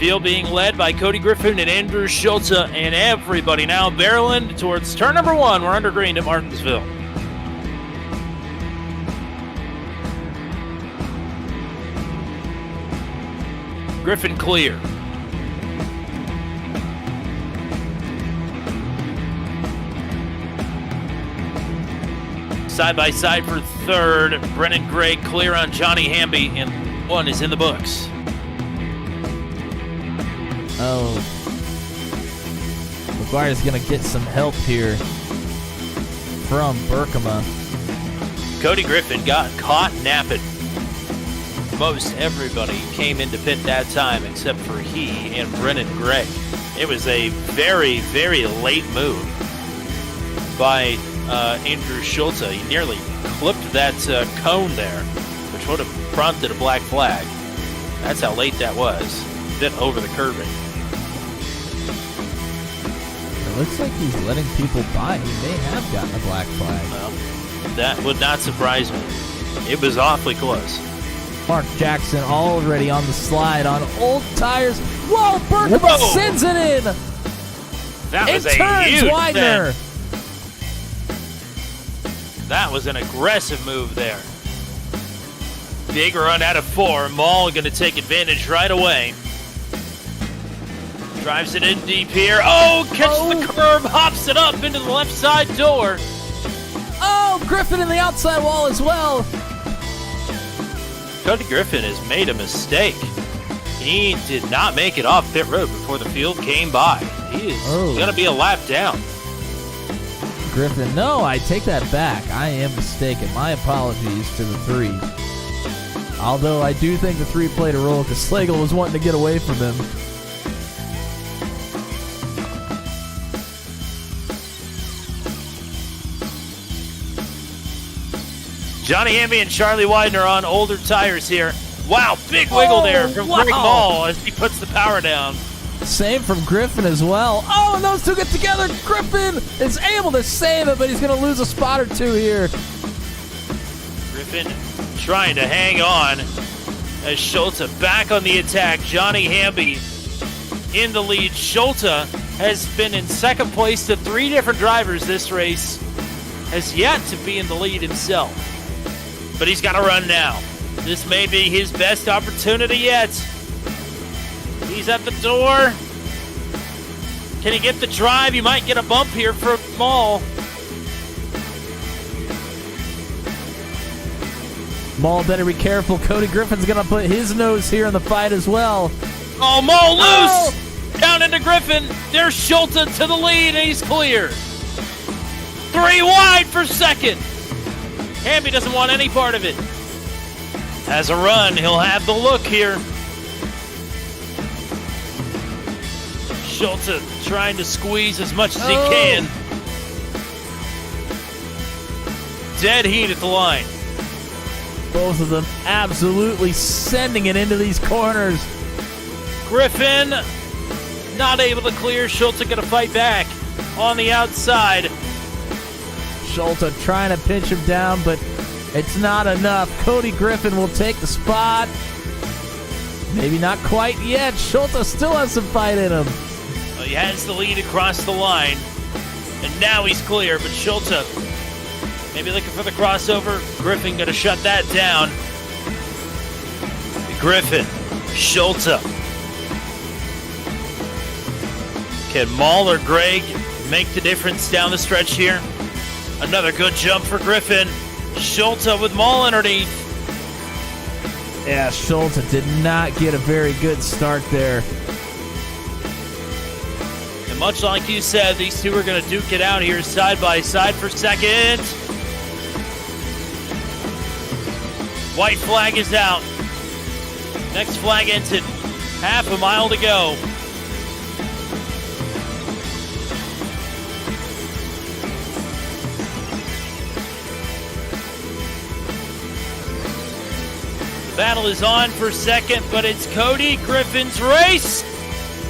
field being led by Cody Griffin and Andrew Schultz, and everybody now barreling towards turn number 1. We're under green at Martinsville. Griffin clear. Side by side for third. Brennan Gray clear on Johnny Hamby, and 1 is in the books. Oh. McGuire's going to get some help here from Berkema. Cody Griffin got caught napping. Most everybody came into pit that time except for he and Brennan Gray. It was a very, very late move by Andrew Schultz. He nearly clipped that cone there, which would have prompted a black flag. That's how late that was. Bit over the curbing. It looks like he's letting people by. He may have gotten a black flag. Well, that would not surprise me. It was awfully close. Mark Jackson already on the slide on old tires. Whoa, Berkema sends it in. That was it a turns huge Widener. That was an aggressive move there. Big run out of 4. Maul going to take advantage right away. Drives it in deep here. Oh, catches the curb, hops it up into the left side door. Oh, Griffin in the outside wall as well. Cody Griffin has made a mistake. He did not make it off pit road before the field came by. He is going to be a lap down. Griffin, no, I take that back. I am mistaken. My apologies to the 3. Although I do think the 3 played a role because Slagle was wanting to get away from him. Johnny Hamby and Charlie Widener on older tires here. Wow, big wiggle there from Greg Maul as he puts the power down. Same from Griffin as well. Oh, and those two get together. Griffin is able to save it, but he's going to lose a spot or 2 here. Griffin trying to hang on as Schultz back on the attack. Johnny Hamby in the lead. Schultz has been in second place to 3 different drivers this race. Has yet to be in the lead himself. But he's got to run now. This may be his best opportunity yet. He's at the door. Can he get the drive? He might get a bump here for Maul. Maul better be careful. Cody Griffin's going to put his nose here in the fight as well. Oh, Maul loose! Down into Griffin. There's Schultz to the lead, and he's clear. 3 wide for second. Hamby doesn't want any part of it. Has a run. He'll have the look here. Schultz trying to squeeze as much as he can. Dead heat at the line. Both of them absolutely sending it into these corners. Griffin not able to clear. Schultz going to fight back on the outside. Schultz trying to pinch him down, but it's not enough. Cody Griffin will take the spot. Maybe not quite yet. Schultz still has some fight in him. Well, he has the lead across the line, and now he's clear, but Schultz maybe looking for the crossover. Griffin going to shut that down. Griffin, Schultz. Can Maul or Greg make the difference down the stretch here? Another good jump for Griffin. Schultz with Maul underneath. Yeah, Schultz did not get a very good start there. And much like you said, these two are going to duke it out here side by side for second. White flag is out. Next flag entered. Half a mile to go. Battle is on for second, but it's Cody Griffin's race.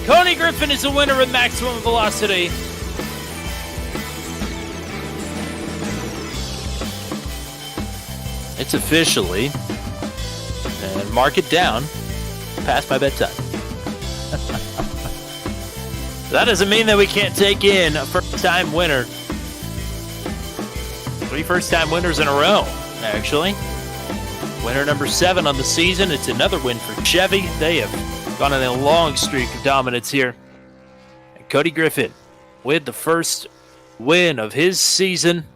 Cody Griffin is the winner with maximum velocity. It's officially, and mark it down, past my bedtime. That doesn't mean that we can't take in a first-time winner. 3 first-time winners in a row, actually. Winner number 7 on the season. It's another win for Chevy. They have gone on a long streak of dominance here. And Cody Griffin with the first win of his season.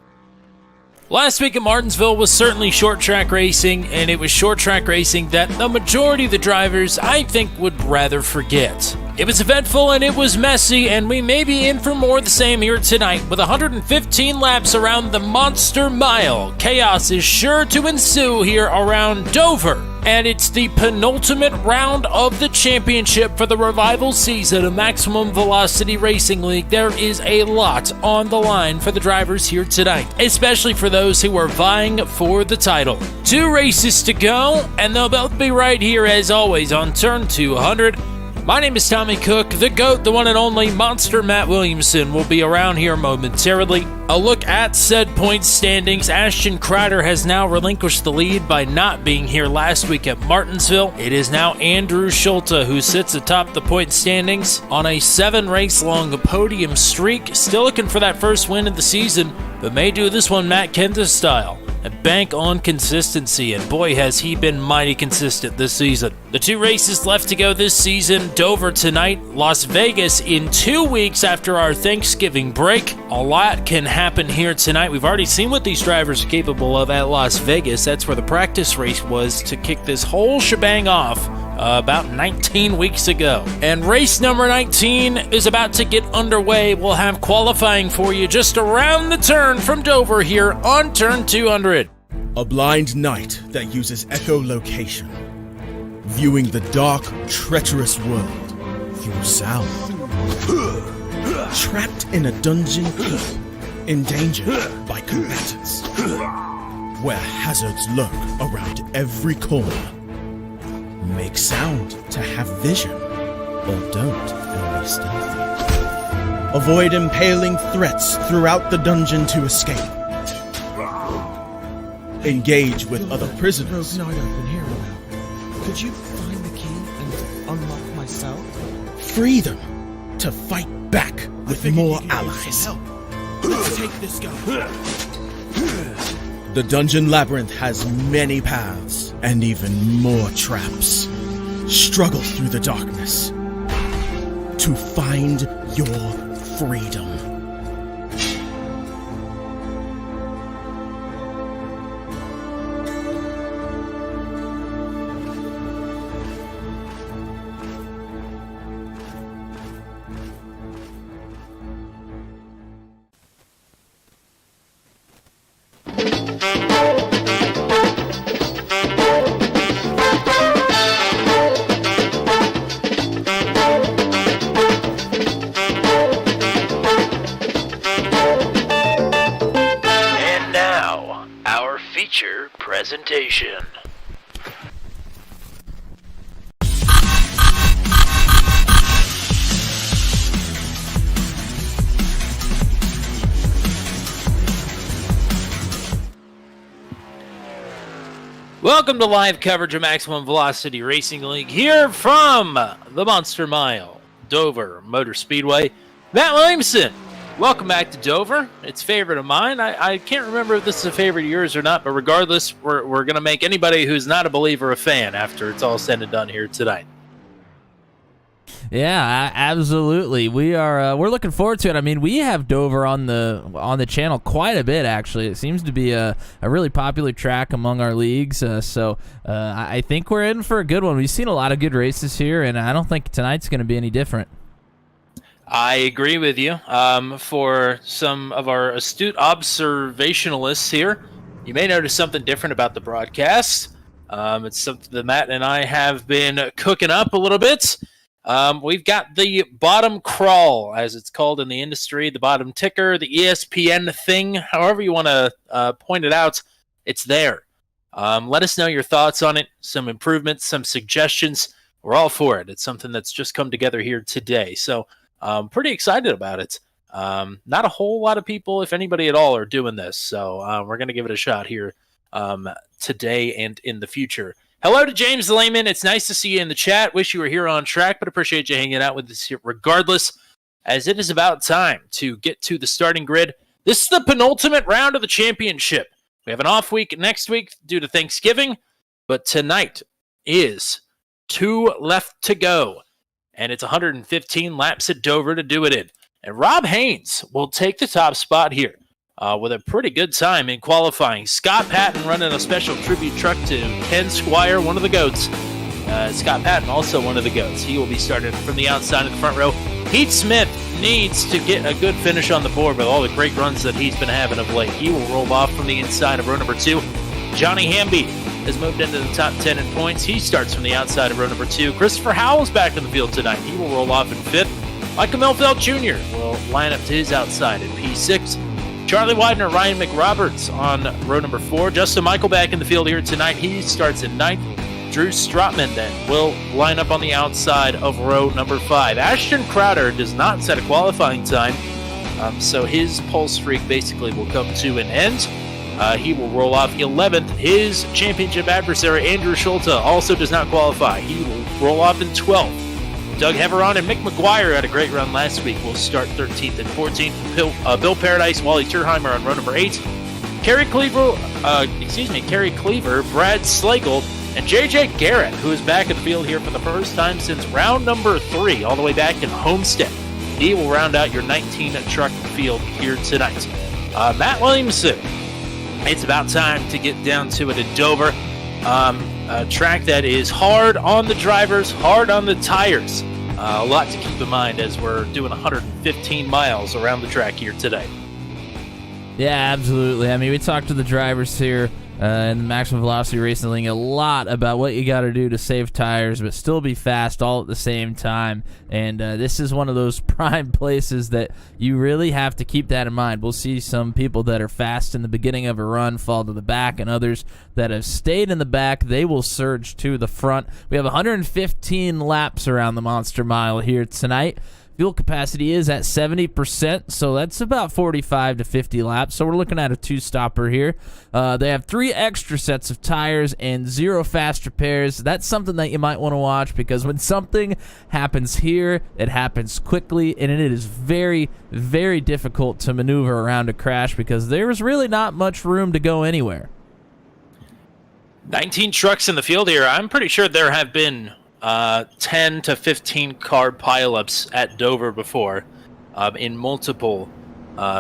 Last week at Martinsville was certainly short track racing, and it was short track racing that the majority of the drivers, I think, would rather forget. It was eventful and it was messy, and we may be in for more of the same here tonight. With 115 laps around the Monster Mile, chaos is sure to ensue here around Dover. And it's the penultimate round of the championship for the revival season of Maximum Velocity Racing League. There is a lot on the line for the drivers here tonight, especially for those who are vying for the title. 2 races to go, and they'll both be right here as always on turn 200. My name is Tommy Cook. The GOAT, the one and only Monster Matt Williamson, will be around here momentarily. A look at said point standings. Ashton Kreider has now relinquished the lead by not being here last week at Martinsville. It is now Andrew Schulte who sits atop the point standings on a 7-race-long podium streak. Still looking for that first win of the season, but may do this one Matt Kenseth style and bank on consistency, and boy has he been mighty consistent this season. The 2 races left to go this season: Dover tonight, Las Vegas in 2 weeks after our Thanksgiving break. A lot can happen here tonight. We've already seen what these drivers are capable of at Las Vegas. That's where the practice race was to kick this whole shebang off about 19 weeks ago. And race number 19 is about to get underway. We'll have qualifying for you just around the turn from Dover here on turn 200. A blind knight that uses echolocation, viewing the dark, treacherous world through sound. Trapped in a dungeon, endangered by combatants, where hazards lurk around every corner. Make sound to have vision, or don't and be stealthy. Avoid impaling threats throughout the dungeon to escape. Engage with other prisoners. Rogue Knight I've been hearing about. Could you find the key and unlock my cell? Free them to fight back with more allies. Let's take this guy. The Dungeon Labyrinth has many paths and even more traps. Struggle through the darkness to find your freedom. Presentation. Welcome to live coverage of Maximum Velocity Racing League here from the Monster Mile, Dover Motor Speedway. Matt Williamson, welcome back to Dover. It's a favorite of mine. I can't remember if this is a favorite of yours or not, but regardless, we're going to make anybody who's not a believer a fan after it's all said and done here tonight. Yeah, absolutely. We're looking forward to it. I mean, we have Dover on the channel quite a bit, actually. It seems to be a really popular track among our leagues. So I think we're in for a good one. We've seen a lot of good races here, and I don't think tonight's going to be any different. I agree with you. For some of our astute observationalists here, you may notice something different about the broadcast. It's something that Matt and I have been cooking up a little bit. We've got the bottom crawl, as it's called in the industry, the bottom ticker, the ESPN thing, however you want to point it out, it's there. Let us know your thoughts on it, some improvements, some suggestions. We're all for it. It's something that's just come together here today. So pretty excited about it. Not a whole lot of people, if anybody at all, are doing this. So we're going to give it a shot here today and in the future Hello to James Lehman. It's nice to see you in the chat. Wish you were here on track, but appreciate you hanging out with us here regardless, as it is about time to get to the starting grid. This is the penultimate round of the championship. We have an off week next week due to Thanksgiving, but tonight is 2 left to go, and it's 115 laps at Dover to do it in. And Rob Haynes will take the top spot here with a pretty good time in qualifying. Scott Patton running a special tribute truck to Ken Squire, one of the GOATs. Scott Patton, also one of the GOATs. He will be starting from the outside of the front row. Pete Smith needs to get a good finish on the board with all the great runs that he's been having of late. He will roll off from the inside of row number 2. Johnny Hamby has moved into the top 10 in points. He starts from the outside of row number 2. Christopher Howell's back in the field tonight. He will roll off in 5th. Michael Melfeld Jr. will line up to his outside in P6. Charlie Widener, Ryan McRoberts on row number 4. Justin Michael back in the field here tonight. He starts in 9th. Drew Strotman then will line up on the outside of row number 5. Ashton Crowder does not set a qualifying time, so his pole streak basically will come to an end. He will roll off 11th. His championship adversary, Andrew Schulte, also does not qualify. He will roll off in 12th. Doug Heveron and Mick McGuire had a great run last week. Will start 13th and 14th. Bill Paradise, Wally Turheimer on row number 8. Kerry Cleaver, Brad Slagle, and J.J. Garrett, who is back in the field here for the first time since round number 3, all the way back in Homestead. He will round out your 19-truck field here tonight. Matt Williamson, it's about time to get down to it at Dover. A track that is hard on the drivers, hard on the tires. A lot to keep in mind as we're doing 115 miles around the track here today. Yeah, absolutely. I mean, we talked to the drivers here in the Maximum Velocity Racing League a lot about what you got to do to save tires but still be fast all at the same time. And this is one of those prime places that you really have to keep that in mind. We'll see some people that are fast in the beginning of a run fall to the back, and others that have stayed in the back, they will surge to the front. We have 115 laps around the Monster Mile here tonight. Fuel capacity is at 70%, so that's about 45 to 50 laps. So we're looking at a two-stopper here. They have 3 extra sets of tires and 0 fast repairs. That's something that you might want to watch, because when something happens here, it happens quickly, and it is very, very difficult to maneuver around a crash because there's really not much room to go anywhere. 19 trucks in the field here. I'm pretty sure there have been 10 to 15 car pileups at Dover before in multiple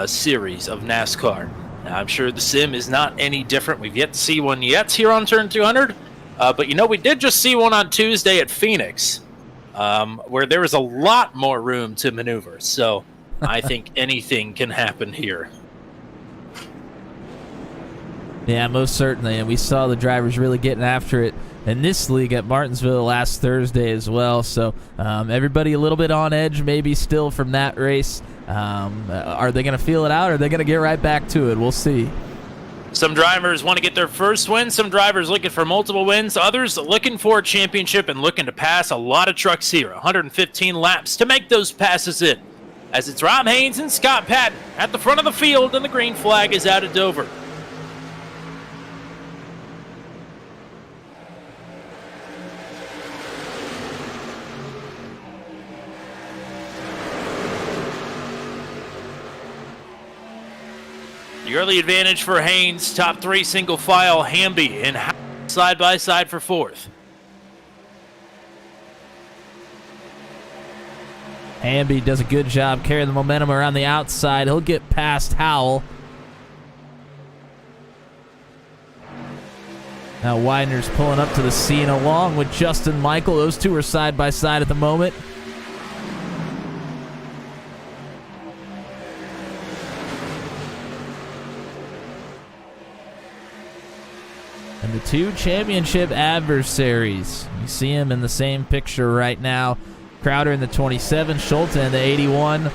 series of NASCAR. I'm sure the sim is not any different. We've yet to see one yet here on Turn 200, but we did just see one on Tuesday at Phoenix where there was a lot more room to maneuver. So I think anything can happen here. Yeah, most certainly, and we saw the drivers really getting after it in this league at Martinsville last Thursday as well. So everybody a little bit on edge maybe still from that race. Are they going to feel it out, or are they going to get right back to it? We'll see. Some drivers want to get their first win. Some drivers looking for multiple wins. Others looking for a championship and looking to pass a lot of trucks here. 115 laps to make those passes in, as it's Rob Haynes and Scott Patton at the front of the field, and the green flag is out at Dover. The early advantage for Haynes, top 3 single file, Hamby and side by side for 4th. Hamby does a good job carrying the momentum around the outside. He'll get past Howell. Now Widener's pulling up to the scene along with Justin Michael. Those two are side by side at the moment. And the 2 championship adversaries. You see them in the same picture right now. Crowder in the 27, Schulte in the 81.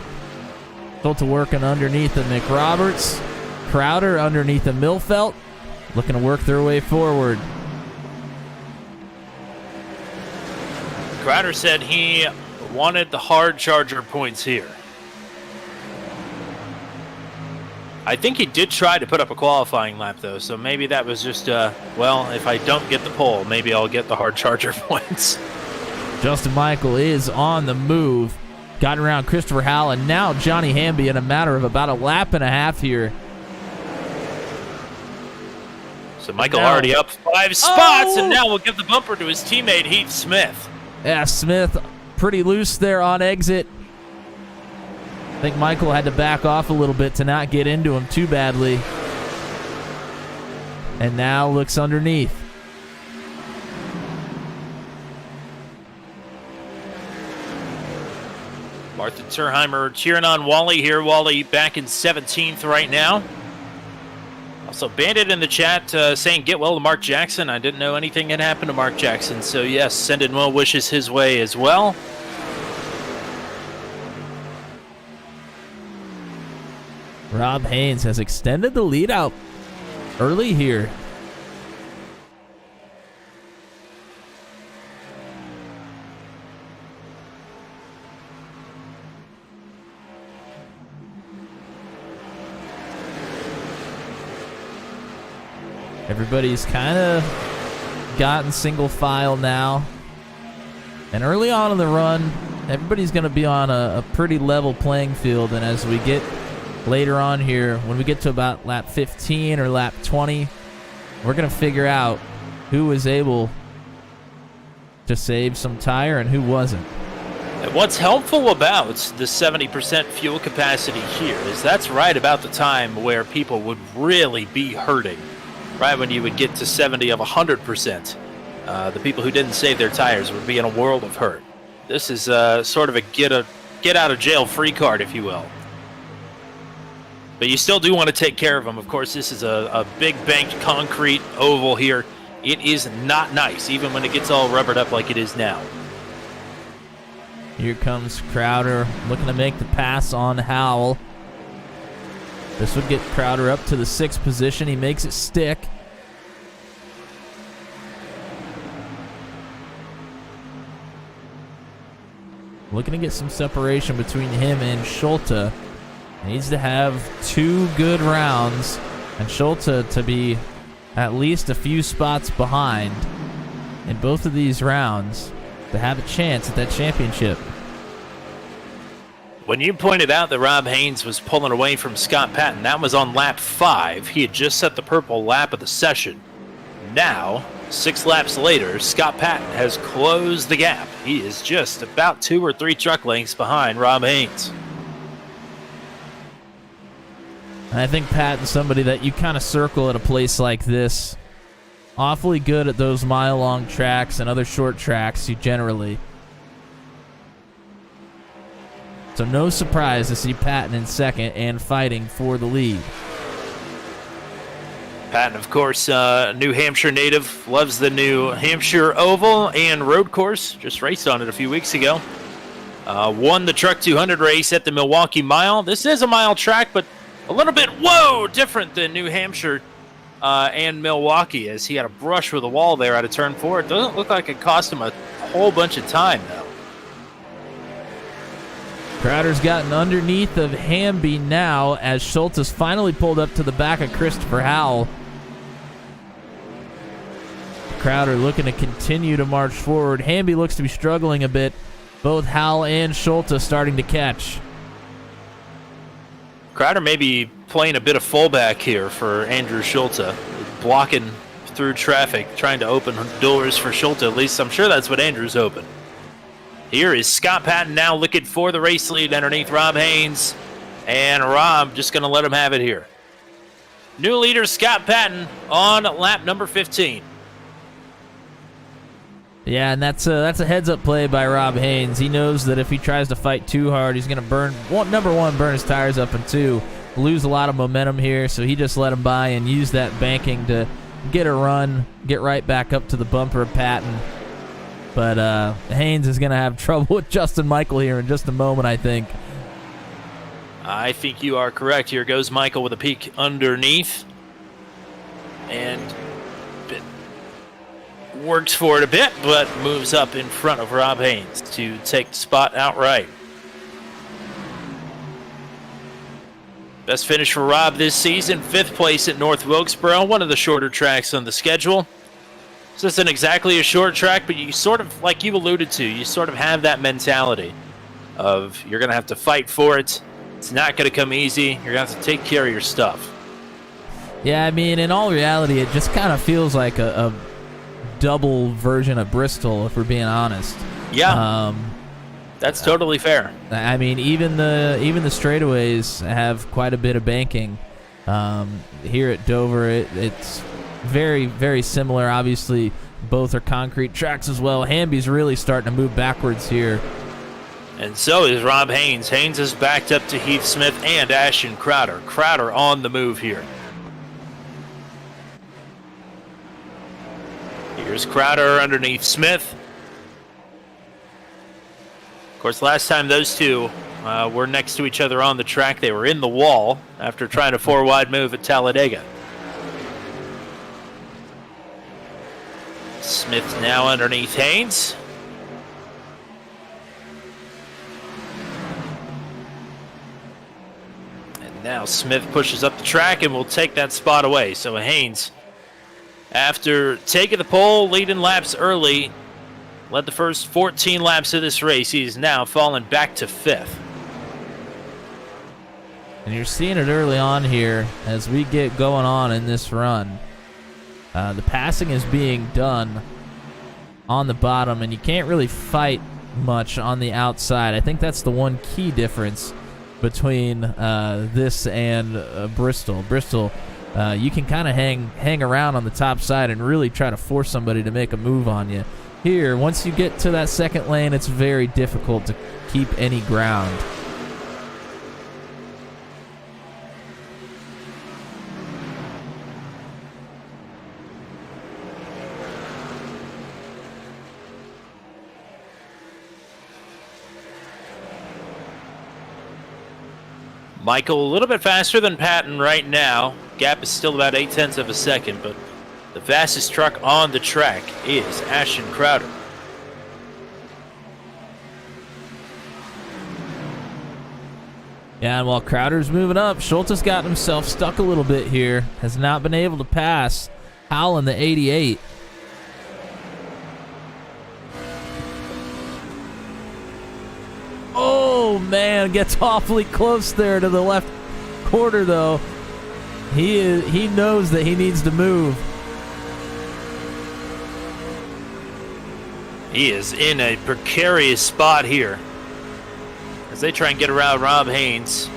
Schulte working underneath the McRoberts. Crowder underneath the Milfelt. Looking to work their way forward. Crowder said he wanted the hard charger points here. I think he did try to put up a qualifying lap, though, so maybe that was just, well, if I don't get the pole, maybe I'll get the hard charger points. Justin Michael is on the move. Got around Christopher Howell, and now Johnny Hamby in a matter of about a lap and a half here. So Michael already up 5 spots, and now we'll give the bumper to his teammate, Heath Smith. Yeah, Smith pretty loose there on exit. I think Michael had to back off a little bit to not get into him too badly. And now looks underneath. Martha Terheimer cheering on Wally here. Wally back in 17th right now. Also, Bandit in the chat saying get well to Mark Jackson. I didn't know anything had happened to Mark Jackson, so yes, sending well wishes his way as well. Rob Haynes has extended the lead out early here. Everybody's kind of gotten single file now. And early on in the run, everybody's going to be on a pretty level playing field. And as we get later on here, when we get to about lap 15 or lap 20, we're going to figure out who was able to save some tire and who wasn't. And what's helpful about the 70% fuel capacity here is that's right about the time where people would really be hurting. Right when you would get to 70 of 100%, the people who didn't save their tires would be in a world of hurt. This is sort of a get out of jail free card, if you will. But you still do want to take care of them. Of course, this is a big banked concrete oval here. It is not nice, even when it gets all rubbered up like it is now. Here comes Crowder looking to make the pass on Howell. This would get Crowder up to the 6th position. He makes it stick. Looking to get some separation between him and Schulte. Needs to have 2 good rounds, and Schulte to be at least a few spots behind in both of these rounds to have a chance at that championship. When you pointed out that Rob Haynes was pulling away from Scott Patton, that was on lap 5. He had just set the purple lap of the session. Now, 6 laps later, Scott Patton has closed the gap. He is just about 2 or 3 truck lengths behind Rob Haynes. And I think Patton's somebody that you kind of circle at a place like this. Awfully good at those mile-long tracks and other short tracks, you generally. So no surprise to see Patton in 2nd and fighting for the lead. Patton, of course, New Hampshire native, loves the New Hampshire Oval and road course. Just raced on it a few weeks ago. Won the Truck 200 race at the Milwaukee Mile. This is a mile track, but a little bit, different than New Hampshire and Milwaukee, as he had a brush with the wall there out of turn 4. It doesn't look like it cost him a whole bunch of time, though. Crowder's gotten underneath of Hamby now as Schultz has finally pulled up to the back of Christopher Howell. Crowder looking to continue to march forward. Hamby looks to be struggling a bit. Both Howell and Schultz starting to catch. Crowder may be playing a bit of fullback here for Andrew Schulte, blocking through traffic, trying to open doors for Schulte. At least I'm sure that's what Andrew's hoping. Here is Scott Patton now looking for the race lead underneath Rob Haynes. And Rob just going to let him have it here. New leader Scott Patton on lap number 15. Yeah, and that's a heads-up play by Rob Haynes. He knows that if he tries to fight too hard, he's going to number one, burn his tires up, and 2, lose a lot of momentum here. So he just let him by and use that banking to get a run, get right back up to the bumper of Patton. But Haynes is going to have trouble with Justin Michael here in just a moment, I think. I think you are correct. Here goes Michael with a peek underneath. And works for it a bit, but moves up in front of Rob Haynes to take the spot outright. Best finish for Rob this season, 5th place at North Wilkesboro, one of the shorter tracks on the schedule. This isn't exactly a short track, but you sort of, like you alluded to, you sort of have that mentality of you're going to have to fight for it. It's not going to come easy. You're going to have to take care of your stuff. Yeah, I mean, in all reality, it just kind of feels like a double version of Bristol, if we're being honest. Yeah, that's totally fair. I mean, even the straightaways have quite a bit of banking. Here at Dover, it's very, very similar. Obviously, both are concrete tracks as well. Hamby's really starting to move backwards here. And so is Rob Haynes. Haynes is backed up to Heath Smith and Ashton Crowder. Crowder on the move here. Here's Crowder underneath Smith. Of course, last time those two were next to each other on the track, they were in the wall after trying a 4-wide move at Talladega. Smith now underneath Haynes. And now Smith pushes up the track and will take that spot away. So Haynes, after taking the pole, leading laps early, led the first 14 laps of this race. He's now fallen back to 5th. And you're seeing it early on here as we get going on in this run. The passing is being done on the bottom, and you can't really fight much on the outside. I think that's the one key difference between this and Bristol. Bristol, you can kind of hang around on the top side and really try to force somebody to make a move on you. Here, once you get to that second lane, it's very difficult to keep any ground. Michael a little bit faster than Patton right now. Gap is still about 0.8 of a second, but the fastest truck on the track is Ashton Crowder. Yeah, and while Crowder's moving up, Schultz has gotten himself stuck a little bit here. Has not been able to pass Howell in the 88. Oh, man, gets awfully close there to the left quarter, though. He knows that he needs to move. He is in a precarious spot here as they try and get around Rob Haynes.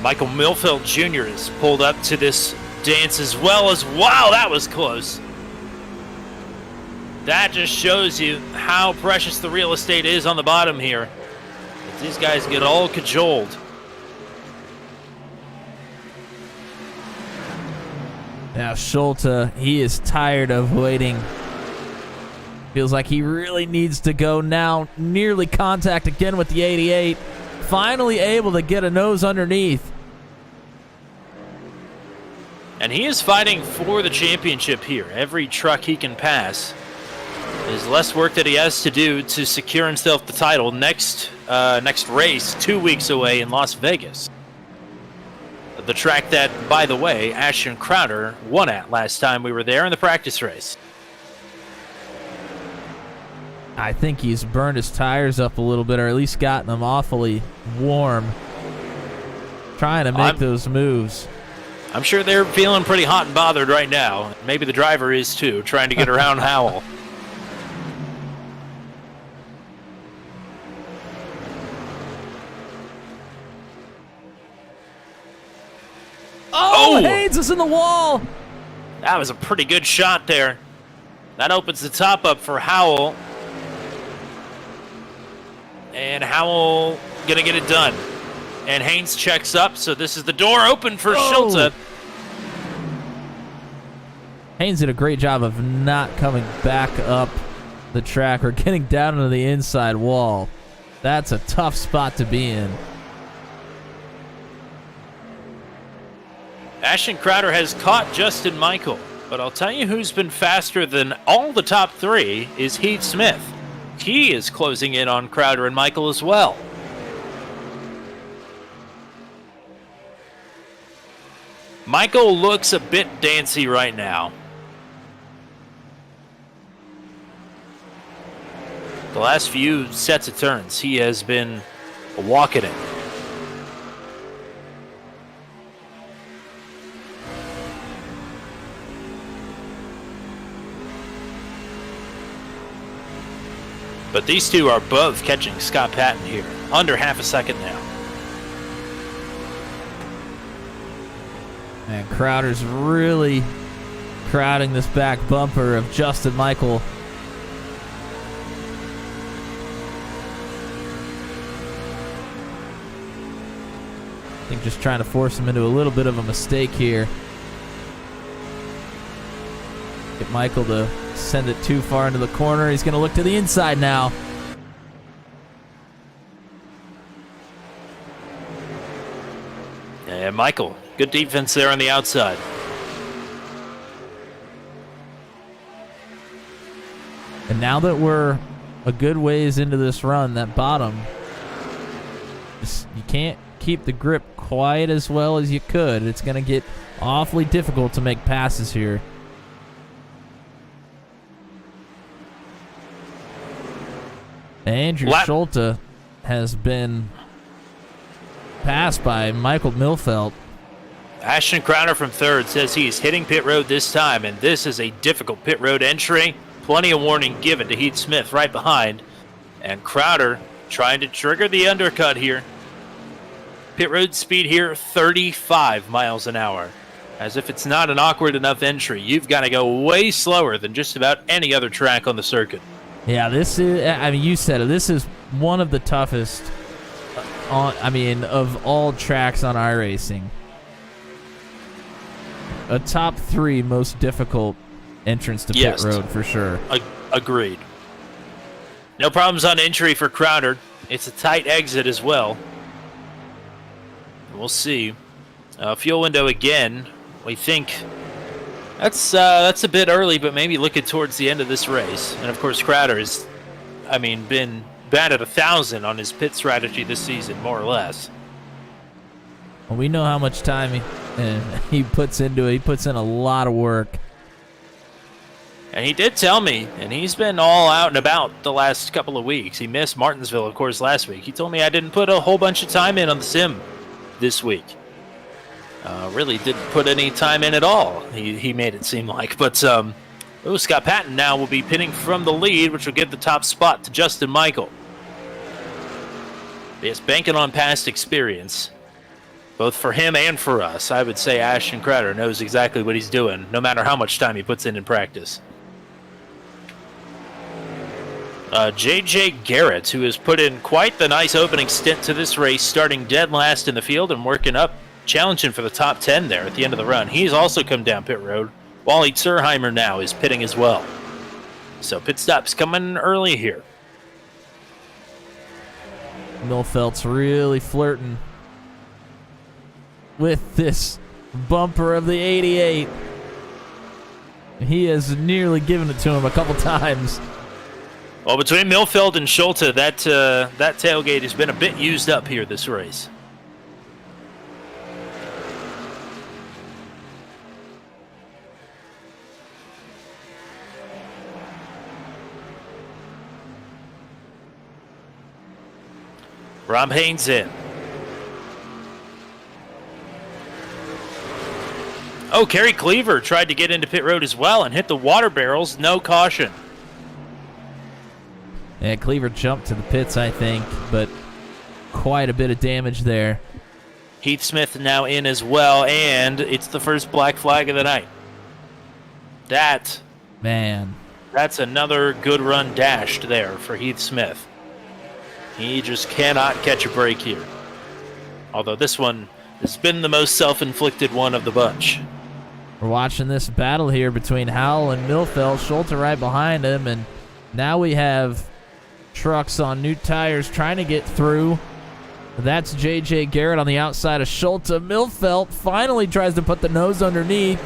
Michael Milfeld Jr. is pulled up to this dance as well as, wow, that was close. That just shows you how precious the real estate is on the bottom here. As these guys get all cajoled. Now Schulte, he is tired of waiting. Feels like he really needs to go now. Nearly contact again with the 88. Finally able to get a nose underneath. And he is fighting for the championship here. Every truck he can pass. There's less work that he has to do to secure himself the title next race 2 weeks away in Las Vegas. The track that, by the way, Ashton Crowder won at last time we were there in the practice race. I think he's burned his tires up a little bit, or at least gotten them awfully warm. Trying to make those moves. I'm sure they're feeling pretty hot and bothered right now. Maybe the driver is too, trying to get around Howell. Oh, Haynes is in the wall. That was a pretty good shot there. That opens the top up for Howell. And Howell going to get it done. And Haynes checks up, so this is the door open for Schulte. Haynes did a great job of not coming back up the track or getting down into the inside wall. That's a tough spot to be in. Ashton Crowder has caught Justin Michael, but I'll tell you who's been faster than all the top three is Heath Smith. He is closing in on Crowder and Michael as well. Michael looks a bit dancy right now. The last few sets of turns, he has been walking it. But these two are both catching Scott Patton here. Under half a second now. And Crowder's really crowding this back bumper of Justin Michael. I think just trying to force him into a little bit of a mistake here. Get Michael to send it too far into the corner. He's going to look to the inside now. And Michael, good defense there on the outside. And now that we're a good ways into this run, that bottom, you can't keep the grip quite as well as you could. It's going to get awfully difficult to make passes here. Andrew Schulte has been passed by Michael Milfelt. Ashton Crowder from third says he's hitting pit road this time, and this is a difficult pit road entry. Plenty of warning given to Heath Smith right behind. And Crowder trying to trigger the undercut here. Pit road speed here, 35 miles an hour. As if it's not an awkward enough entry, you've got to go way slower than just about any other track on the circuit. Yeah, this is, I mean, you said it, this is one of the toughest of all tracks on iRacing. A top 3 most difficult entrance to pit road for sure. Agreed. No problems on entry for Crowder. It's a tight exit as well. We'll see. Fuel window again. We think that's a bit early, but maybe looking towards the end of this race. And of course, Crowder has, been batted 1,000 on his pit strategy this season, more or less. Well, we know how much time he puts into it. He puts in a lot of work. And he did tell me, and he's been all out and about the last couple of weeks. He missed Martinsville, of course, last week. He told me I didn't put a whole bunch of time in on the sim this week. Really didn't put any time in at all, he made it seem like. But Scott Patton now will be pinning from the lead, which will give the top spot to Justin Michael. Yes, banking on past experience, both for him and for us. I would say Ashton Crowder knows exactly what he's doing, no matter how much time he puts in practice. J.J. Garrett, who has put in quite the nice opening stint to this race, starting dead last in the field and working up, challenging for the top 10 there at the end of the run. He's also come down pit road. Wally Zerheimer now is pitting as well. So pit stops coming early here. Milfelt's really flirting with this bumper of the 88. He has nearly given it to him a couple times. Well, between Milfeld and Schulte, that tailgate has been a bit used up here this race. Rom Haynes in. Oh, Kerry Cleaver tried to get into pit road as well and hit the water barrels. No caution. Yeah, Cleaver jumped to the pits, I think, but quite a bit of damage there. Heath Smith now in as well, and it's the first black flag of the night. That's another good run dashed there for Heath Smith. He just cannot catch a break here. Although this one has been the most self-inflicted one of the bunch. We're watching this battle here between Howell and Milfeld. Schulte right behind him, and now we have trucks on new tires trying to get through. That's J.J. Garrett on the outside of Schulte. Milfeld finally tries to put the nose underneath.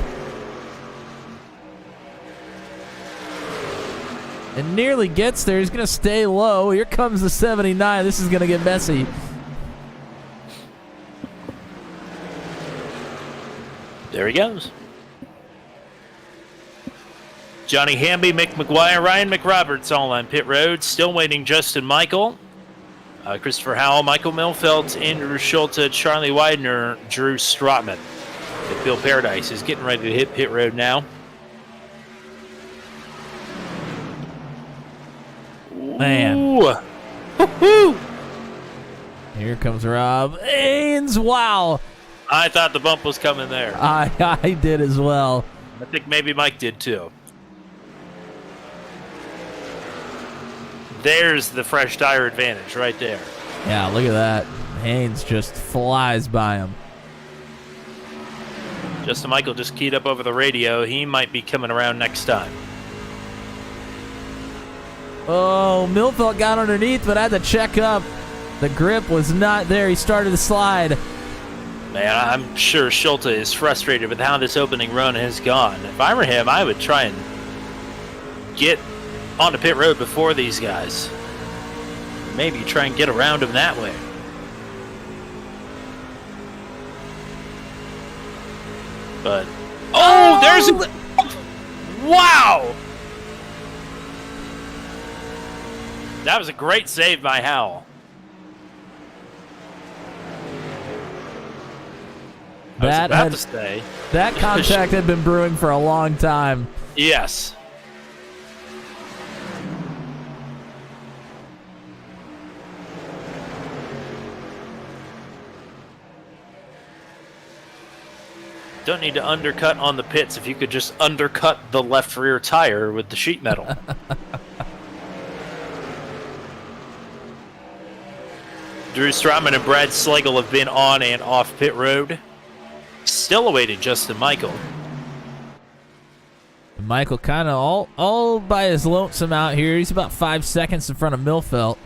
And nearly gets there. He's going to stay low. Here comes the 79. This is going to get messy. There he goes. Johnny Hamby, Mick McGuire, Ryan McRoberts all on pit road. Still waiting Justin Michael. Christopher Howell, Michael Milfelt, Andrew Schulte, Charlie Widener, Drew Strotman. And Bill Paradise is getting ready to hit pit road now. Man. Ooh. Woo-hoo. Here comes Rob Haynes. Wow. I thought the bump was coming there. I did as well. I think maybe Mike did too. There's the fresh tire advantage right there. Yeah, look at that. Haynes just flies by him. Justin Michael just keyed up over the radio. He might be coming around next time. Oh, Milfelt got underneath, but had to check up. The grip was not there. He started to slide. Man, I'm sure Schulte is frustrated with how this opening run has gone. If I were him, I would try and get onto pit road before these guys. Maybe try and get around them that way. But there's a wow! That was a great save by Howell. That contact had been brewing for a long time. Yes. Don't need to undercut on the pits if you could just undercut the left rear tire with the sheet metal. Drew Strotman and Brad Slagle have been on and off pit road. Still awaiting Justin Michael. Michael kind of all by his lonesome out here. He's about 5 seconds in front of Milfelt.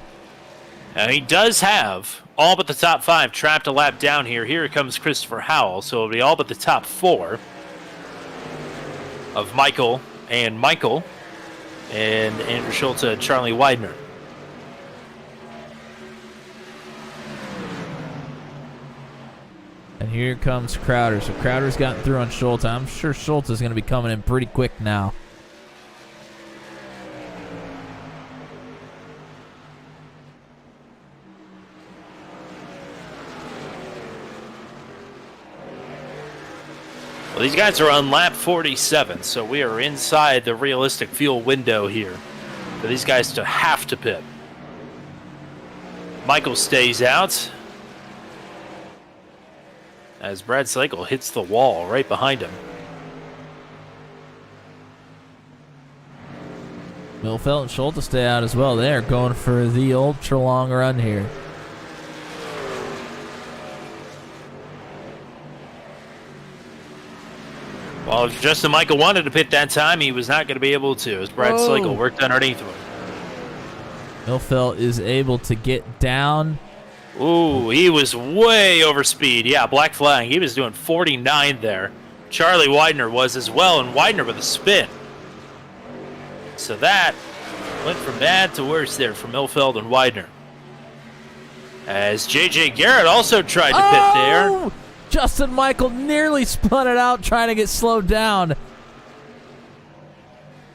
He does have all but the top 5 trapped a lap down here. Here comes Christopher Howell, so it'll be all but the top 4 of Michael and Andrew Schulte and Charlie Widener. And here comes Crowder. So Crowder's gotten through on Schulte. I'm sure Schulte is going to be coming in pretty quick now. Well, these guys are on lap 47, so we are inside the realistic fuel window here for these guys to have to pit. Michael stays out as Brad Slagle hits the wall right behind him. Milfelt and Schulte stay out as well. They're going for the ultra long run here. Well, if Justin Michael wanted to pit that time, he was not going to be able to as Brad Slagle worked underneath him. Milfelt is able to get down. Ooh, he was way over speed. Yeah, black flag. He was doing 49 there. Charlie Widener was as well, and Widener with a spin. So that went from bad to worse there for Milfelt and Widener. As J.J. Garrett also tried to pit there. Justin Michael nearly spun it out trying to get slowed down.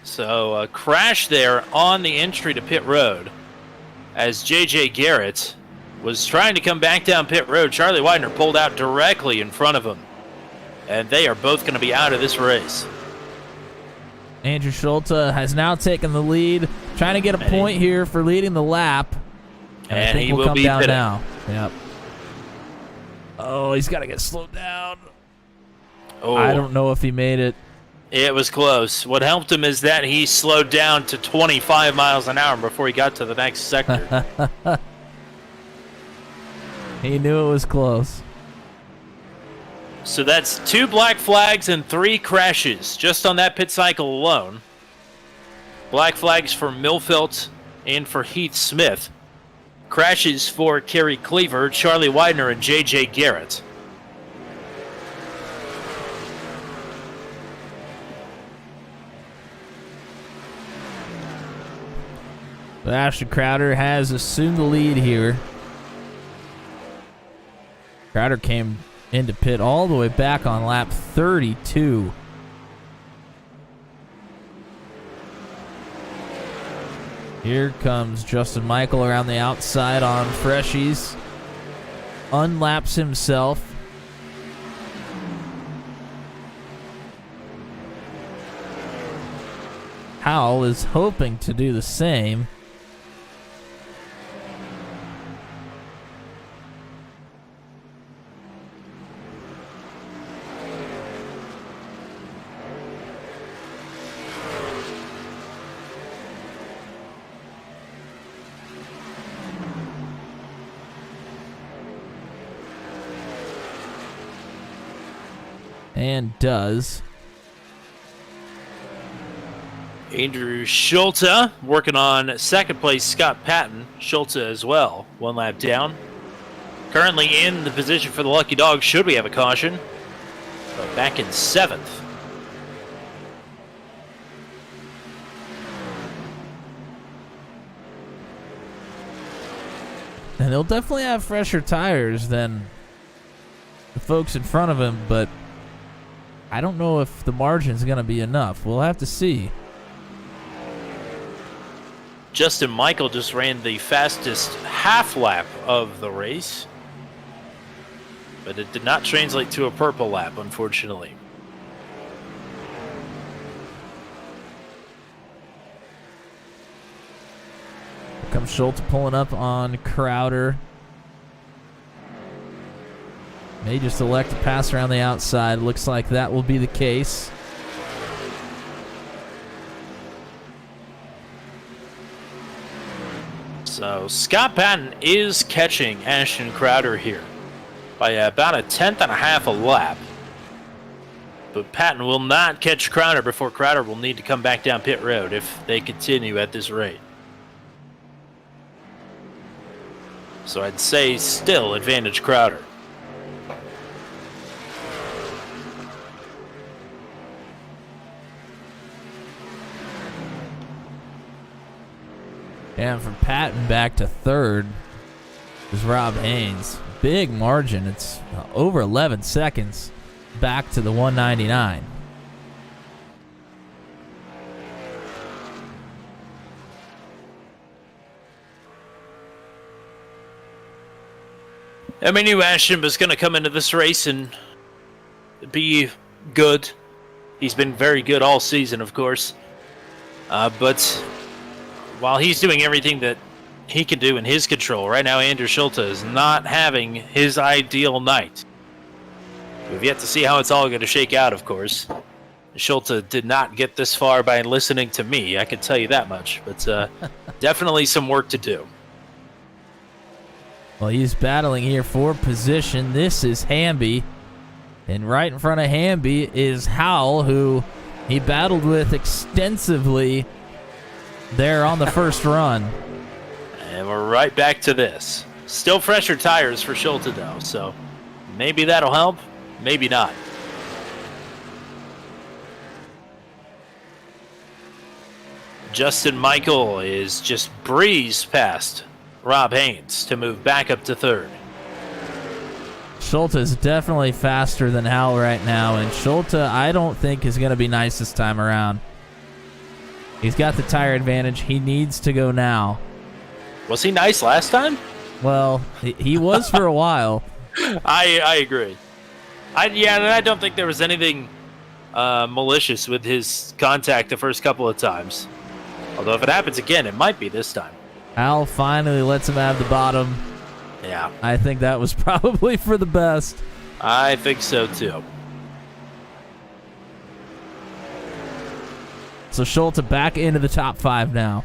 So a crash there on the entry to pit road as J.J. Garrett was trying to come back down pit road. Charlie Widener pulled out directly in front of him. And they are both going to be out of this race. Andrew Schulte has now taken the lead, trying to get a point here for leading the lap. And I think he we'll will come be down pitting. now. Yep. Oh, he's got to get slowed down. Oh, I don't know if he made it. It was close. What helped him is that he slowed down to 25 miles an hour before he got to the next sector. He knew it was close. So that's 2 black flags and 3 crashes just on that pit cycle alone. Black flags for Milfelt and for Heath Smith. Crashes for Kerry Cleaver, Charlie Widener, and J.J. Garrett. But Ashton Crowder has assumed the lead here. Crowder came into pit all the way back on lap 32. Here comes Justin Michael around the outside on Freshies. Unlaps himself. Howell is hoping to do the same. And does. Andrew Schulte working on second place. Scott Patton. Schulte as well. 1 lap down. Currently in the position for the lucky dog should we have a caution. But back in 7th. And he'll definitely have fresher tires than the folks in front of him, but I don't know if the margin's going to be enough. We'll have to see. Justin Michael just ran the fastest half lap of the race, but it did not translate to a purple lap, unfortunately. Here comes Schulte pulling up on Crowder. May just elect to pass around the outside. Looks like that will be the case. So Scott Patton is catching Ashton Crowder here by about 1/10.5 a lap. But Patton will not catch Crowder before Crowder will need to come back down pit road if they continue at this rate. So I'd say still advantage Crowder. And from Patton back to third is Rob Haynes. Big margin. It's over 11 seconds back to the 199. I mean, knew Ashton was going to come into this race and be good. He's been very good all season, of course. But while he's doing everything that he can do in his control, right now Andrew Schulte is not having his ideal night. We've yet to see how it's all going to shake out, of course. Schulte did not get this far by listening to me, I can tell you that much. But definitely some work to do. Well, he's battling here for position. This is Hamby. And right in front of Hamby is Howell, who he battled with extensively there on the first run. And we're right back to this. Still fresher tires for Schulte, though, so maybe that'll help, maybe not. Justin Michael is just breezed past Rob Haynes to move back up to third. Schulte is definitely faster than Howell right now, and Schulte I don't think is going to be nice this time around. He's got the tire advantage. He needs to go now. Was he nice last time? Well, he was for a while. I agree. I don't think there was anything malicious with his contact the first couple of times. Although if it happens again, it might be this time. Al finally lets him have the bottom. Yeah. I think that was probably for the best. I think so, too. So Schulte back into the top 5 now.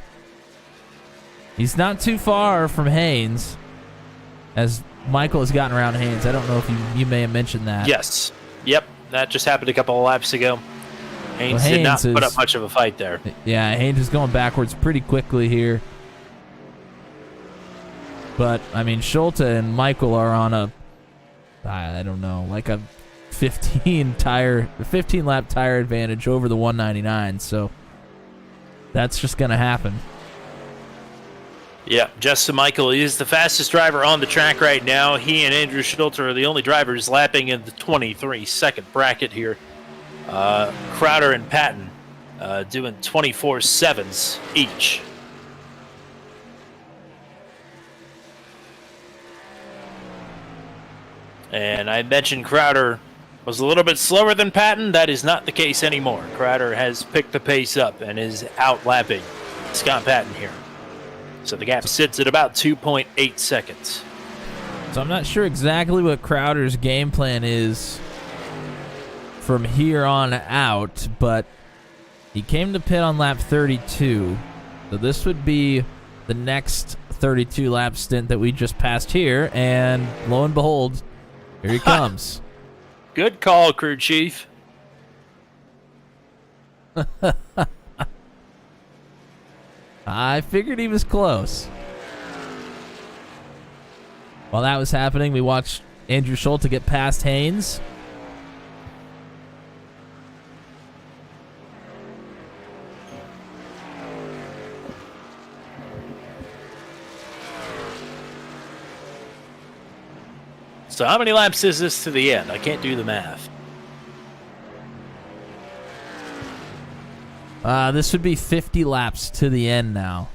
He's not too far from Haynes, as Michael has gotten around Haynes. I don't know if you may have mentioned that. Yes. Yep. That just happened a couple of laps ago. Haynes did not put up much of a fight there. Yeah, Haynes is going backwards pretty quickly here. But, I mean, Schulte and Michael are on a, I don't know, like a 15 lap tire advantage over the 199, so that's just going to happen. Yeah, Justin Michael is the fastest driver on the track right now. He and Andrew Schultz are the only drivers lapping in the 23-second bracket here. Crowder and Patton doing 24/7s each. And I mentioned Crowder was a little bit slower than Patton. That is not the case anymore. Crowder has picked the pace up and is outlapping Scott Patton here. So the gap sits at about 2.8 seconds. So I'm not sure exactly what Crowder's game plan is from here on out, but he came to pit on lap 32. So this would be the next 32 lap stint that we just passed here, and lo and behold, here he comes. Good call, crew chief. I figured he was close. While that was happening, we watched Andrew Schultz get past Haynes. So how many laps is this to the end? I can't do the math. This would be 50 laps to the end now.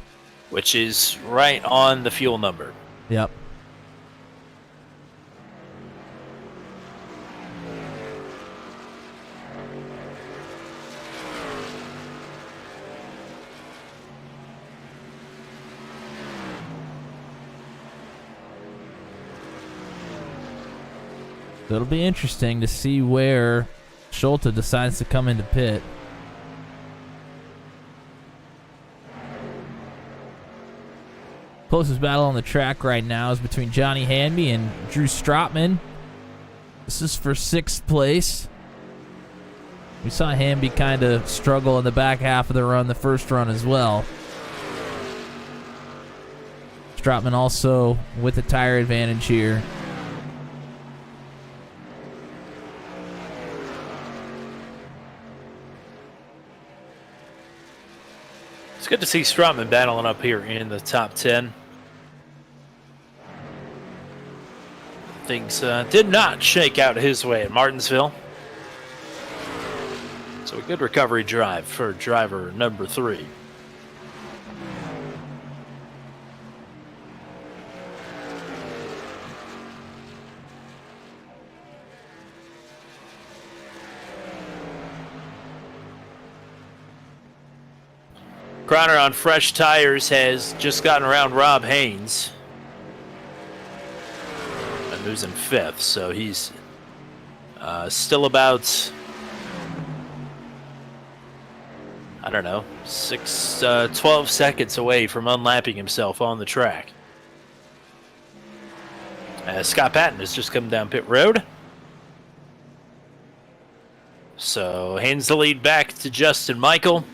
Which is right on the fuel number. Yep. So it'll be interesting to see where Schulte decides to come into pit. Closest battle on the track right now is between Johnny Hanby and Drew Strotman. This is for 6th place. We saw Hanby kind of struggle in the back half of the run, the first run as well. Strotman also with a tire advantage here. It's good to see Strotman battling up here in the top 10. Things did not shake out his way at Martinsville. So a good recovery drive for driver number 3. Crowder on fresh tires has just gotten around Rob Haynes. And who's in 5th, so he's still about, I don't know, 12 seconds away from unlapping himself on the track. Scott Patton has just come down pit road. So hands the lead back to Justin Michael,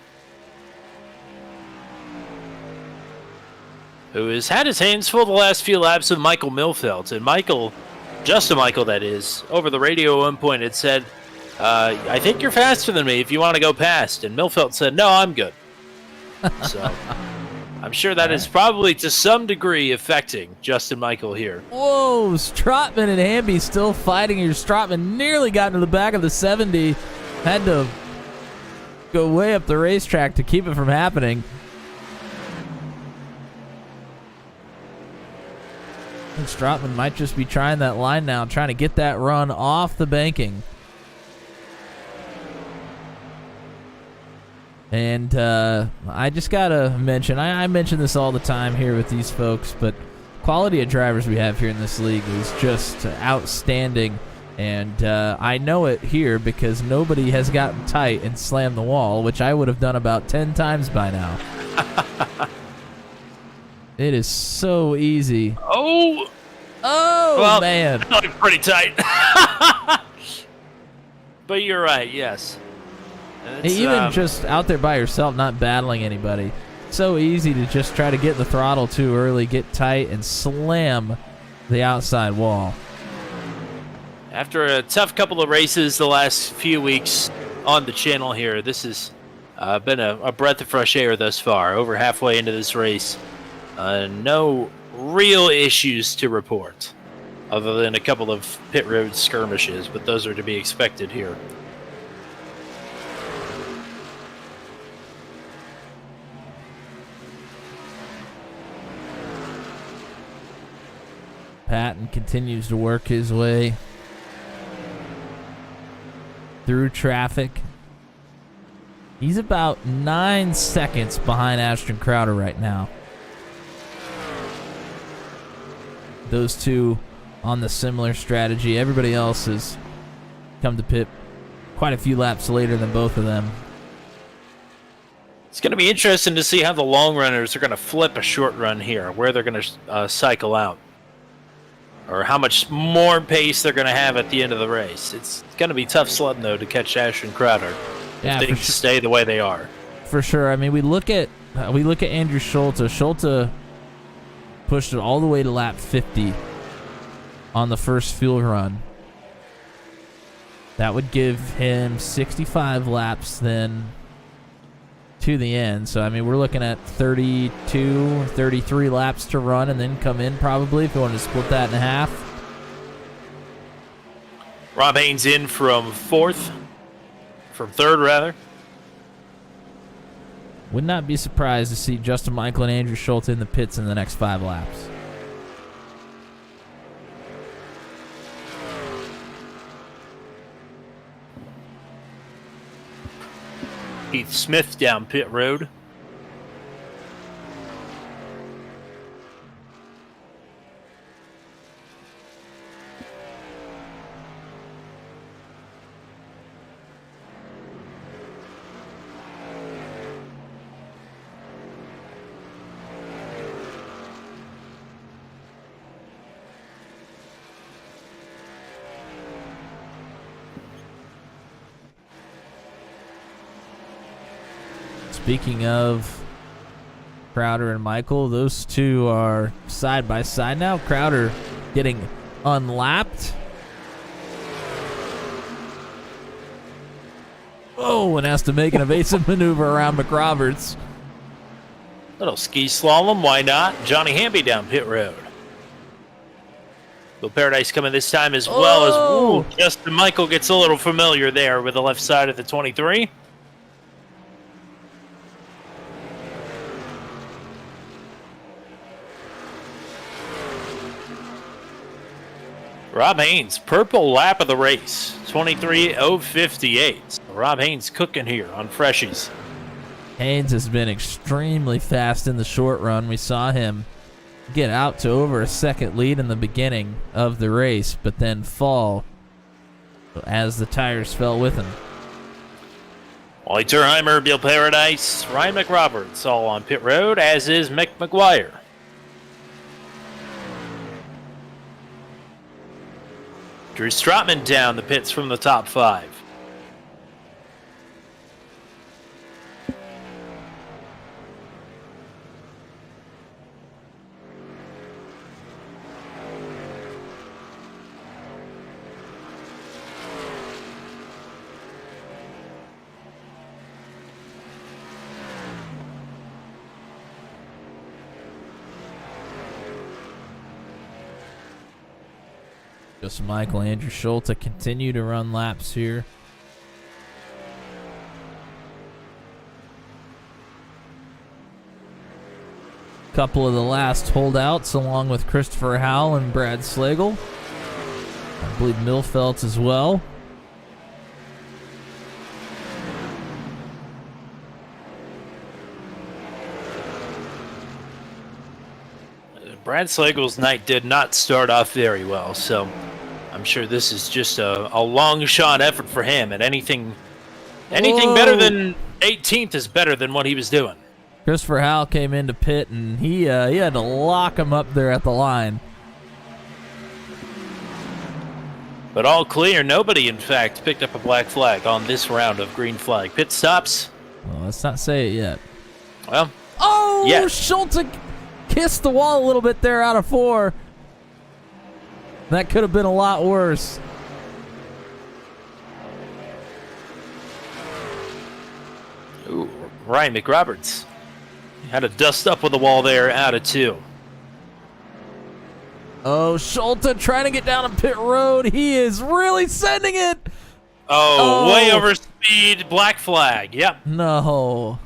who has had his hands full the last few laps with Michael Milfeld. And Justin Michael, that is, over the radio at one point had said, I think you're faster than me if you want to go past. And Milfeld said, no, I'm good. So I'm sure that is probably to some degree affecting Justin Michael here. Whoa, Strotman and Hamby still fighting here. Strotman nearly got into the back of the 70. Had to go way up the racetrack to keep it from happening. And Strotman might just be trying that line now, trying to get that run off the banking. And I just got to mention, I mention this all the time here with these folks, but quality of drivers we have here in this league is just outstanding. And I know it here because nobody has gotten tight and slammed the wall, which I would have done about 10 times by now. It is so easy. Oh, well, man. That looked pretty tight. But you're right, yes. Even just out there by yourself, not battling anybody. So easy to just try to get the throttle too early, get tight, and slam the outside wall. After a tough couple of races the last few weeks on the channel here, this has been a breath of fresh air thus far, over halfway into this race. No real issues to report, other than a couple of pit road skirmishes, but those are to be expected here. Patton continues to work his way through traffic. He's about 9 seconds behind Ashton Crowder right now. Those two on the similar strategy. Everybody else has come to pit quite a few laps later than both of them. It's going to be interesting to see how the long runners are going to flip a short run here, where they're going to cycle out, or how much more pace they're going to have at the end of the race. It's going to be tough sledding, though, to catch Ashton Crowder if things stay the way they are. For sure. I mean, we look at Andrew Schulte. Schulte pushed it all the way to lap 50 on the first fuel run. That would give him 65 laps then to the end. So, I mean, we're looking at 32, 33 laps to run and then come in probably if you want to split that in half. Rob Haynes in from third, rather. Would not be surprised to see Justin Michael and Andrew Schulte in the pits in the next 5 laps. Heath Smith down pit road. Speaking of Crowder and Michael, those two are side by side now. Crowder getting unlapped. Oh, and has to make an evasive maneuver around McRoberts. Little ski slalom, why not? Johnny Hamby down pit road. Will Paradise coming this time as well as Justin Michael gets a little familiar there with the left side of the 23. Rob Haynes, purple lap of the race, 23:058. Rob Haynes cooking here on Freshies. Haynes has been extremely fast in the short run. We saw him get out to over a second lead in the beginning of the race, but then fall as the tires fell with him. Wally Turheimer, Bill Paradise, Ryan McRoberts all on pit road, as is Mick McGuire. Drew Strotman down the pits from the top 5. Just Michael, Andrew Schulte continue to run laps here. Couple of the last holdouts, along with Christopher Howell and Brad Slagle. I believe Milfelt as well. Brad Slagle's night did not start off very well, so I'm sure this is just a long shot effort for him. And anything better than 18th is better than what he was doing. Christopher Howell came into pit, and he had to lock him up there at the line. But all clear. Nobody, in fact, picked up a black flag on this round of green flag pit stops. Well, let's not say it yet. Well, yes. Schulte kissed the wall a little bit there out of 4. That could have been a lot worse. Ooh, Ryan McRoberts Had to dust up with the wall there, out of 2. Oh, Schulte trying to get down on pit road. He is really sending it. Oh, way over speed, black flag. Yep. No.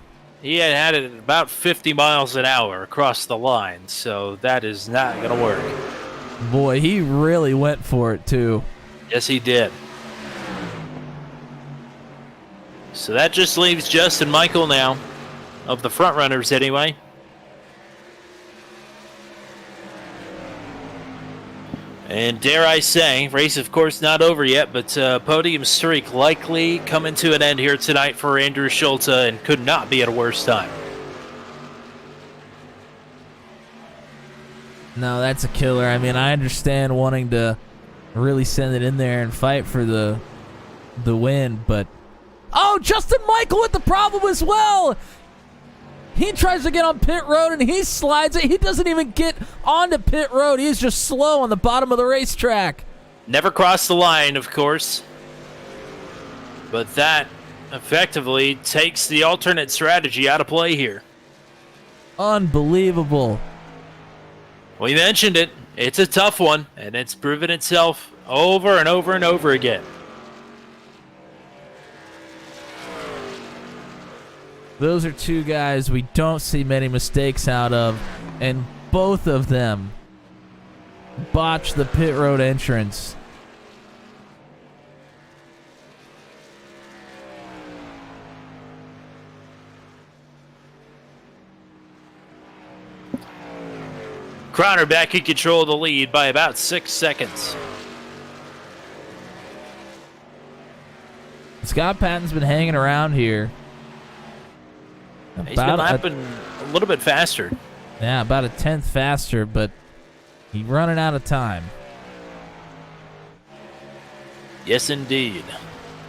He had it at about 50 miles an hour across the line, so that is not going to work. Boy, he really went for it, too. Yes, he did. So that just leaves Justin Michael now, of the front runners anyway. And dare I say, race of course not over yet, but podium streak likely coming to an end here tonight for Andrew Schulte, and could not be at a worse time. No, that's a killer. I mean, I understand wanting to really send it in there and fight for the win, but... Oh, Justin Michael with the problem as well! He tries to get on pit road and he slides it. He doesn't even get onto pit road. He's just slow on the bottom of the racetrack. Never crossed the line, of course. But that effectively takes the alternate strategy out of play here. Unbelievable. We mentioned it. It's a tough one, and it's proven itself over and over and over again. Those are two guys we don't see many mistakes out of, and both of them botched the pit road entrance. Crowder back in control of the lead by about 6 seconds. Scott Patton's been hanging around here. He's been lapping a little bit faster. Yeah, about a tenth faster, but he's running out of time. Yes, indeed.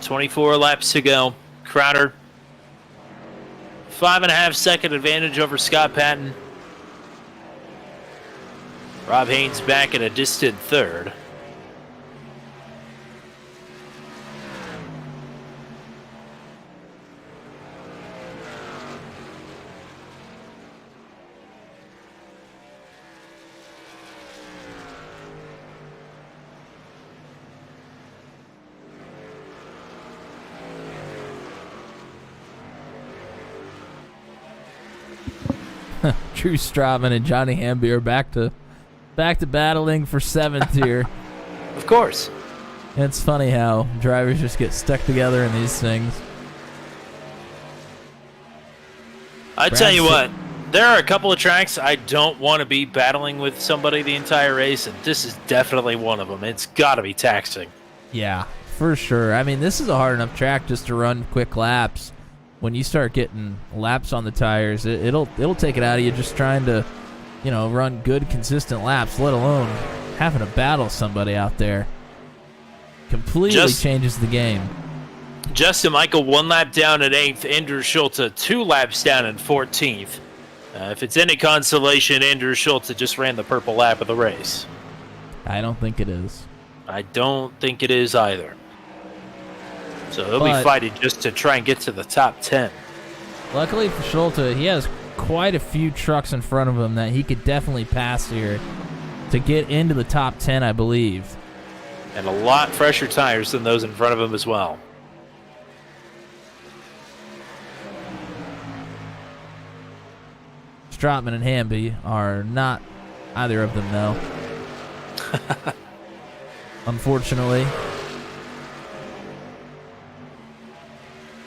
24 laps to go. Crowder, 5.5 second advantage over Scott Patton. Rob Haynes back in a distant third. Drew Strotman and Johnny Hamby are back to battling for 7th here. Of course. It's funny how drivers just get stuck together in these things. I tell you what, there are a couple of tracks I don't want to be battling with somebody the entire race, and this is definitely one of them. It's got to be taxing. Yeah, for sure. I mean, this is a hard enough track just to run quick laps. When you start getting laps on the tires, it'll take it out of you just trying to, run good, consistent laps, let alone having to battle somebody out there. Completely changes the game. Justin Michael 1 lap down at 8th. Andrew Schulte 2 laps down in 14th. If it's any consolation, Andrew Schulte just ran the purple lap of the race. I don't think it is. I don't think it is either. So he'll be fighting just to try and get to the top 10. Luckily for Schulte, he has quite a few trucks in front of him that he could definitely pass here to get into the top 10, I believe. And a lot fresher tires than those in front of him as well. Strotman and Hamby are not either of them, though. Unfortunately.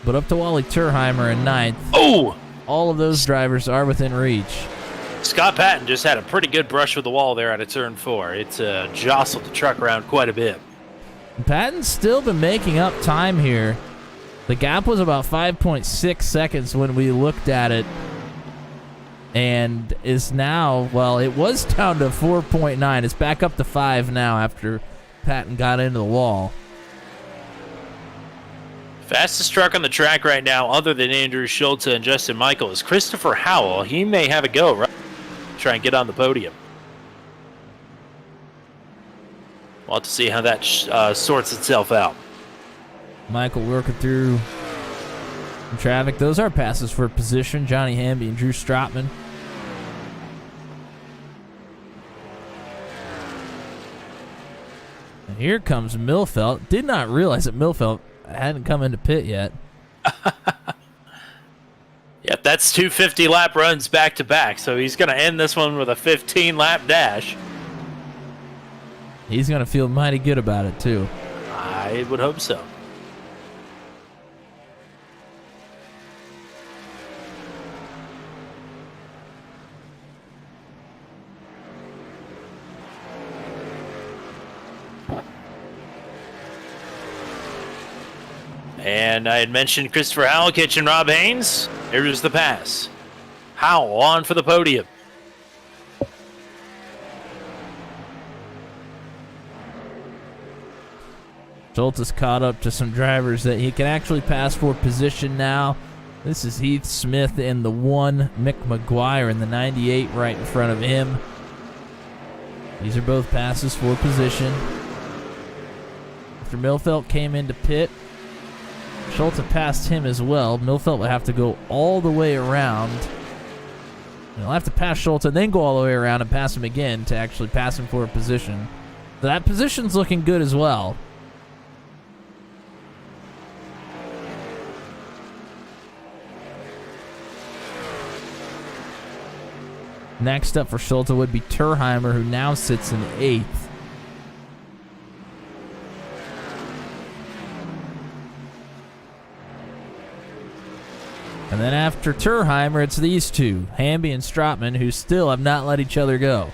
But up to Wally Turheimer in 9th. Oh! All of those drivers are within reach. Scott Patton just had a pretty good brush with the wall there out of turn 4. It's jostled the truck around quite a bit. Patton's still been making up time here. The gap was about 5.6 seconds when we looked at it. And is now, well, it was down to 4.9. It's back up to 5 now after Patton got into the wall. Fastest truck on the track right now, other than Andrew Schulte and Justin Michael, is Christopher Howell. He may have a go, right? Try and get on the podium. We'll have to see how that sorts itself out. Michael working through In traffic, those are passes for position. Johnny Hamby and Drew Strotman. And here comes Millfelt. Did not realize that Millfelt hadn't come into pit yet. Yep, that's 250 lap runs back to back, so he's going to end this one with a 15 lap dash. He's going to feel mighty good about it, too. I would hope so. And I had mentioned Christopher Halkich and Rob Haynes. Here's the pass. Howell on for the podium. Schultz is caught up to some drivers that he can actually pass for position now. This is Heath Smith in the 1, Mick McGuire in the 98 right in front of him. These are both passes for position. After Millfelt came into pit, Schultz passed him as well. Millfelt will have to go all the way around. He'll have to pass Schultz and then go all the way around and pass him again to actually pass him for a position. So that position's looking good as well. Next up for Schultz would be Turheimer, who now sits in 8th. And then after Turheimer, it's these two, Hamby and Strotman, who still have not let each other go.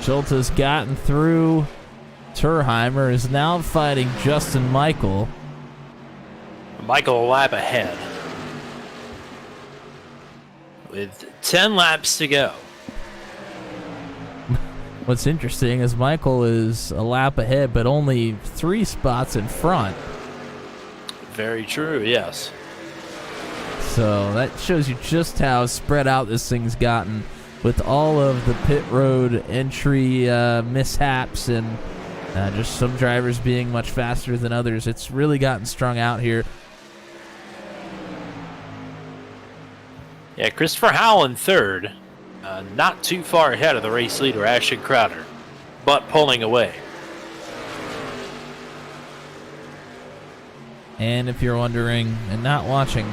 Schultz has gotten through. Turheimer is now fighting Justin Michael. Michael a lap ahead. With 10 laps to go. What's interesting is Michael is a lap ahead, but only 3 spots in front. Very true, yes. So that shows you just how spread out this thing's gotten with all of the pit road entry mishaps and just some drivers being much faster than others. It's really gotten strung out here. Yeah, Christopher Howell in 3rd. Not too far ahead of the race leader, Ashton Crowder, but pulling away. And if you're wondering and not watching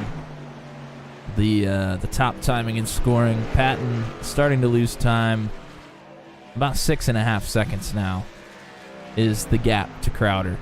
the top timing and scoring, Patton starting to lose time. About 6.5 seconds now is the gap to Crowder.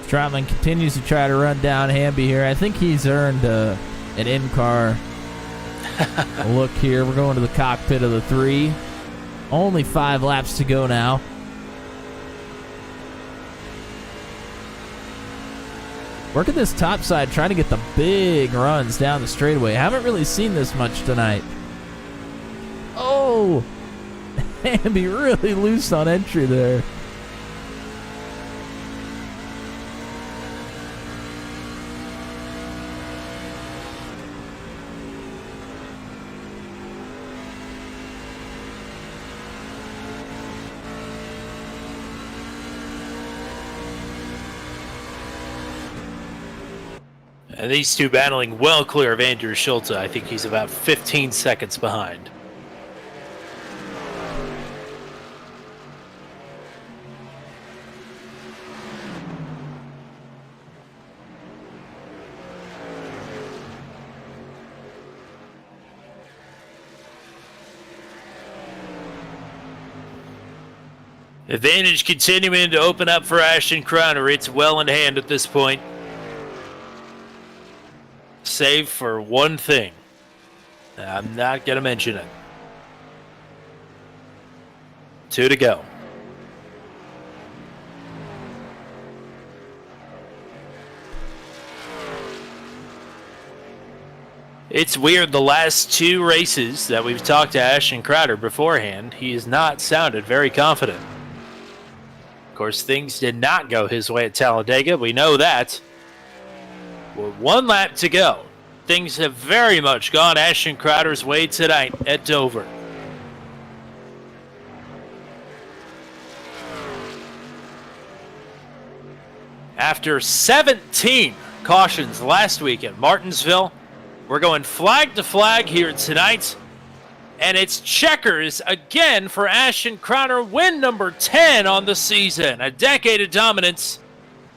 Strotman continues to try to run down Hamby here. I think he's earned an in-car look here. We're going to the cockpit of the 3. Only 5 laps to go now. Working this top side, trying to get the big runs down the straightaway. Haven't really seen this much tonight. Oh! Hamby really loose on entry there. And these two battling well clear of Andrew Schultz. I think he's about 15 seconds behind. Advantage continuing to open up for Ashton Crowder. It's well in hand at this point. Save for one thing. I'm not going to mention it. 2 to go. It's weird, the last 2 races that we've talked to Ashton Crowder beforehand, he has not sounded very confident. Of course, things did not go his way at Talladega. We know that. With 1 lap to go, things have very much gone Ashton Crowder's way tonight at Dover. After 17 cautions last week at Martinsville, we're going flag to flag here tonight. And it's checkers again for Ashton Crowder, win number 10 on the season. A decade of dominance,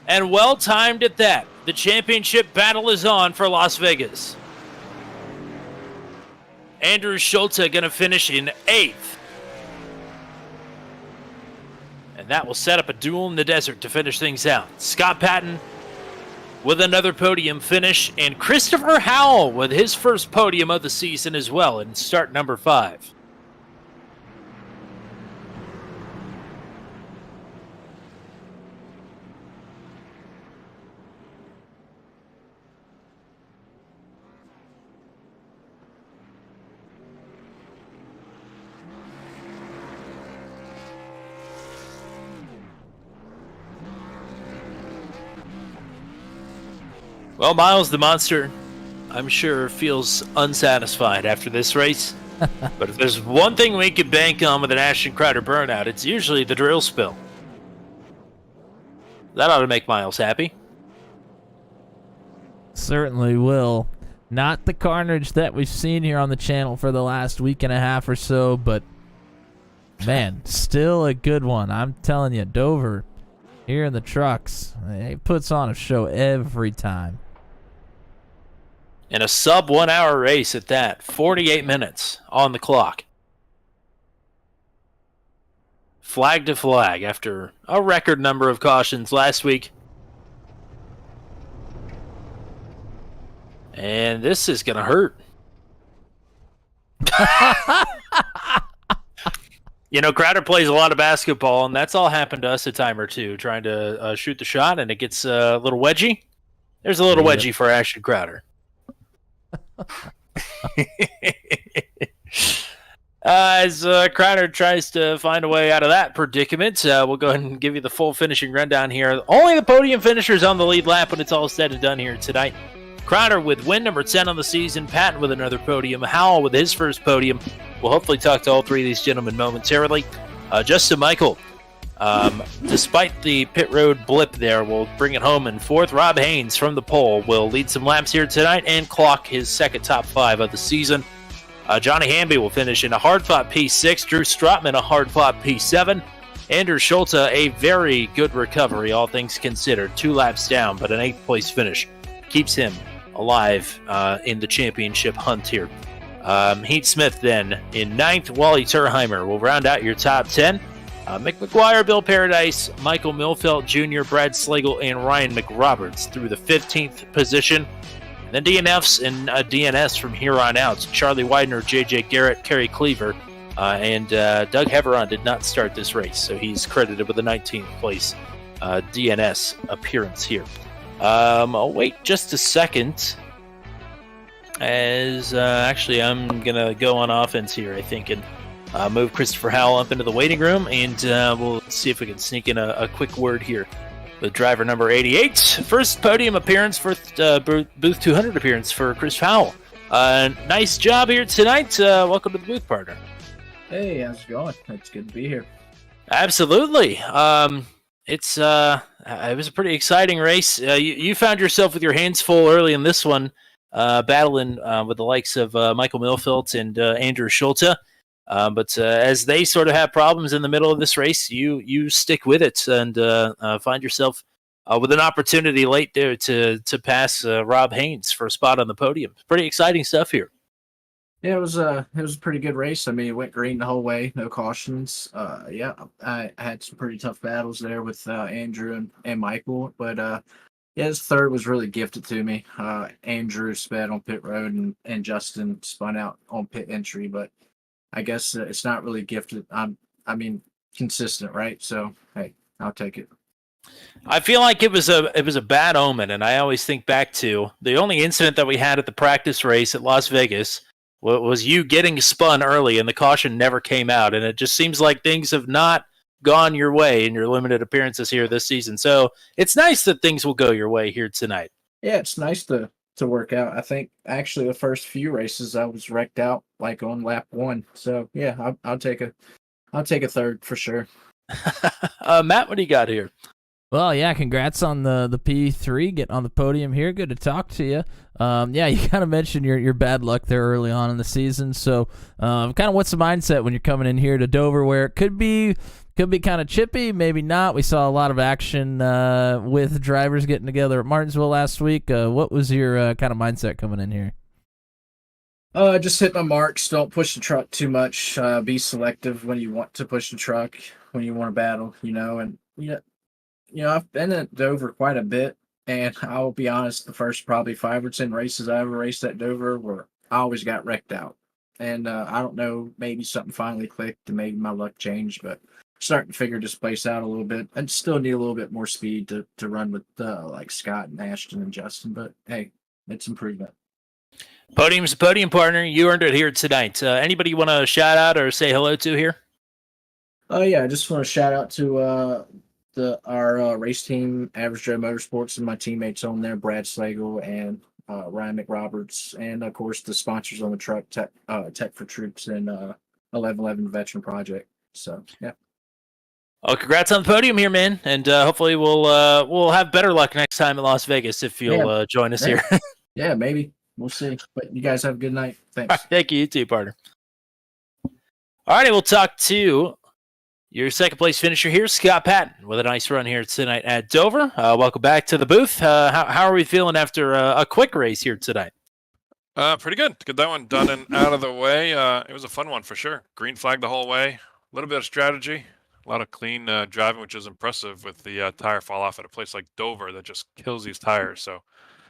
and well-timed at that. The championship battle is on for Las Vegas. Andrew Schultz going to finish in 8th. And that will set up a duel in the desert to finish things out. Scott Patton with another podium finish, and Christopher Howell with his first podium of the season as well in start number 5. Well, Miles the Monster, I'm sure, feels unsatisfied after this race. But if there's one thing we could bank on with an Ashton Crowder burnout, it's usually the drill spill. That ought to make Miles happy. Certainly will. Not the carnage that we've seen here on the channel for the last week and a half or so, but man, still a good one. I'm telling you, Dover, here in the trucks, he puts on a show every time. In a sub 1 hour race at that, 48 minutes on the clock. Flag to flag after a record number of cautions last week. And this is going to hurt. You know, Crowder plays a lot of basketball, and that's all happened to us a time or two, trying to shoot the shot, and it gets a little wedgy. There's a little wedgy for Ashton Crowder. As Crowder tries to find a way out of that predicament, we'll go ahead and give you the full finishing rundown here. Only the podium finishers on the lead lap when it's all said and done here tonight. Crowder with win number 10 on the season, Patton with another podium, Howell with his first podium. We'll hopefully talk to all 3 of these gentlemen momentarily. Justin Michael, despite the pit road blip there, will bring it home in 4th. Rob Haynes from the pole will lead some laps here tonight and clock his second top 5 of the season. Johnny Hamby will finish in a hard-fought P6. Drew Strotman a hard-fought P7. Andrew Schultz, a very good recovery, all things considered. 2 laps down, but an 8th place finish keeps him alive in the championship hunt here. Heath Smith then in 9th. Wally Turheimer will round out your top 10. Mick McGuire, Bill Paradise, Michael Milfelt Jr., Brad Slagle, and Ryan McRoberts through the 15th position. And then DNFs and DNS from here on out. Charlie Widener, J.J. Garrett, Kerry Cleaver, And Doug Heveron did not start this race, so he's credited with the 19th place DNS appearance here. I'll wait just a second, as actually I'm going to go on offense here, I think, and move Christopher Howell up into the waiting room, and we'll see if we can sneak in a quick word here. The driver number 88, first podium appearance, first booth 200 appearance for Chris Howell. Nice job here tonight. Welcome to the booth, partner. Hey, how's it going? It's good to be here. Absolutely. It was a pretty exciting race. You found yourself with your hands full early in this one, battling with the likes of Michael Milfelt and Andrew Schulte. But as they sort of have problems in the middle of this race, you stick with it and find yourself with an opportunity late there to pass Rob Haynes for a spot on the podium. Pretty exciting stuff here. Yeah, it was a pretty good race. I mean, it went green the whole way, no cautions. Yeah, I had some pretty tough battles there with Andrew and Michael, but yeah, his third was really gifted to me. Andrew sped on pit road and Justin spun out on pit entry, but I guess it's not really gifted. I mean, consistent, right? So hey, I'll take it. I feel like it was a bad omen, and I always think back to the only incident that we had at the practice race at Las Vegas was you getting spun early, and the caution never came out, and it just seems like things have not gone your way in your limited appearances here this season. So it's nice that things will go your way here tonight. Yeah, it's nice to work out. I think actually the first few races I was wrecked out like on lap 1. So yeah, I'll take a third for sure. Matt, what do you got here? Well, yeah, congrats on the P3 getting on the podium here. Good to talk to you. Yeah, you kind of mentioned your bad luck there early on in the season. So, kind of what's the mindset when you're coming in here to Dover, where it could be kind of chippy, maybe not. We saw a lot of action with drivers getting together at Martinsville last week. What was your kind of mindset coming in here? Just hit my marks. Don't push the truck too much. Be selective when you want to push the truck, when you want to battle, and I've been at Dover quite a bit, and I'll be honest, the first probably 5 or 10 races I ever raced at Dover were I always got wrecked out. And I don't know, maybe something finally clicked and maybe my luck changed, but starting to figure this place out a little bit. I still need a little bit more speed to run with like Scott and Ashton and Justin, but hey, it's improvement. Podium's a podium, partner. You earned it here tonight. Anybody you want to shout out or say hello to here? Yeah, I just want to shout out to our race team, Average Joe Motorsports, and my teammates on there, Brad Slagle and Ryan McRoberts, and of course the sponsors on the truck, Tech for Troops and 1111 Veteran Project. So yeah. Oh, congrats on the podium here, man, and hopefully we'll have better luck next time in Las Vegas if you'll join us here. Yeah, maybe. We'll see. But you guys have a good night. Thanks. Thank you too, partner. All righty, we'll talk to your second place finisher here, Scott Patton, with a nice run here tonight at Dover. Welcome back to the booth. How are we feeling after a quick race here tonight? Pretty good. Get that one done and out of the way. It was a fun one for sure. Green flag the whole way. A little bit of strategy. A lot of clean driving, which is impressive with the tire fall off at a place like Dover that just kills these tires. So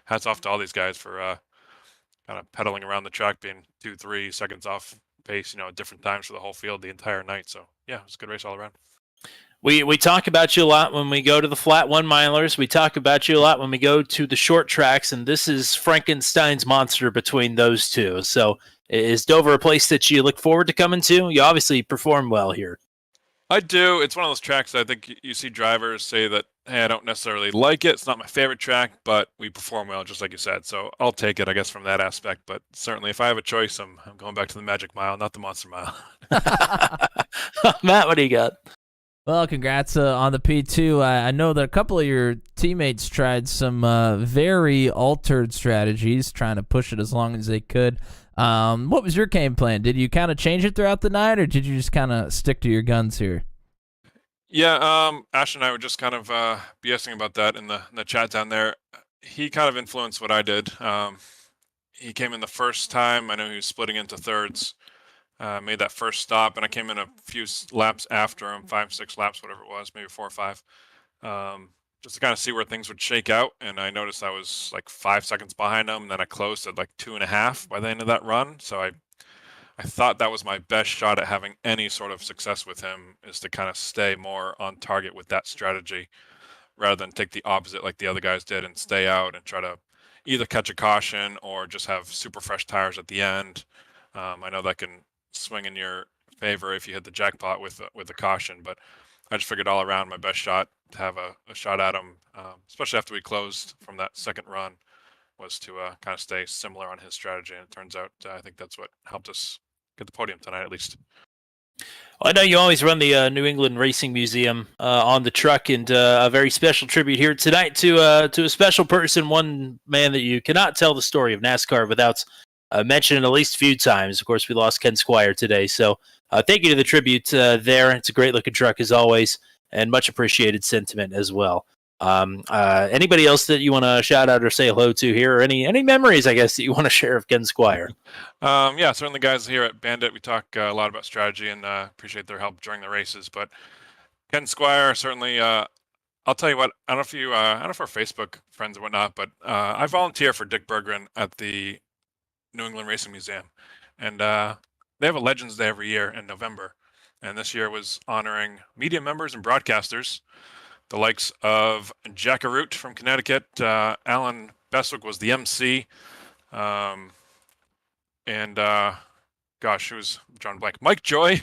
hats off to all these guys for kind of pedaling around the track, being 2-3 seconds off pace, at different times for the whole field the entire night. So yeah, it was a good race all around. We talk about you a lot when we go to the flat 1 milers. We talk about you a lot when we go to the short tracks, and this is Frankenstein's monster between those two. So is Dover a place that you look forward to coming to? You obviously perform well here. I do. It's one of those tracks that I think you see drivers say that, hey, I don't necessarily like it. It's not my favorite track, but we perform well, just like you said. So I'll take it, I guess, from that aspect. But certainly if I have a choice, I'm going back to the Magic Mile, not the Monster Mile. Matt, what do you got? Well, congrats on the P2. I know that a couple of your teammates tried some very altered strategies, trying to push it as long as they could. What was your game plan? Did you kind of change it throughout the night, or did you just kind of stick to your guns here? Yeah, Ash and I were just kind of BSing about that in the chat down there. He kind of influenced what I did. He came in the first time. I know he was splitting into thirds. Made that first stop, and I came in a few laps after him, 5-6 laps, whatever it was, maybe 4 or 5, just to kind of see where things would shake out. And I noticed I was like 5 seconds behind him, and then I closed at like 2.5 by the end of that run. So I I thought that was my best shot at having any sort of success with him, is to kind of stay more on target with that strategy rather than take the opposite like the other guys did and stay out and try to either catch a caution or just have super fresh tires at the end. I know that can swing in your favor if you hit the jackpot with the caution, but I just figured all around my best shot to have a shot at him, especially after we closed from that second run, was to kind of stay similar on his strategy. And it turns out I think that's what helped us get the podium tonight, at least. Well, I know you always run the New England Racing Museum on the truck, and a very special tribute here tonight to a special person, one man that you cannot tell the story of NASCAR without mentioning at least a few times. Of course, we lost Ken Squire today, so thank you to the tribute there. It's a great looking truck as always, and much appreciated sentiment as well. Anybody else that you want to shout out or say hello to here, or any memories, I guess, that you want to share of Ken Squire? Yeah, certainly guys here at Bandit, we talk a lot about strategy and appreciate their help during the races. But Ken Squire, certainly, I'll tell you what, I don't know if you, I don't know if we're Facebook friends or whatnot, but I volunteer for Dick Berggren at the New England Racing Museum. And they have a Legends Day every year in November. And this year was honoring media members and broadcasters, the likes of Jack Arute from Connecticut. Alan Bestwick was the MC. And gosh, it was John Blank. Mike Joy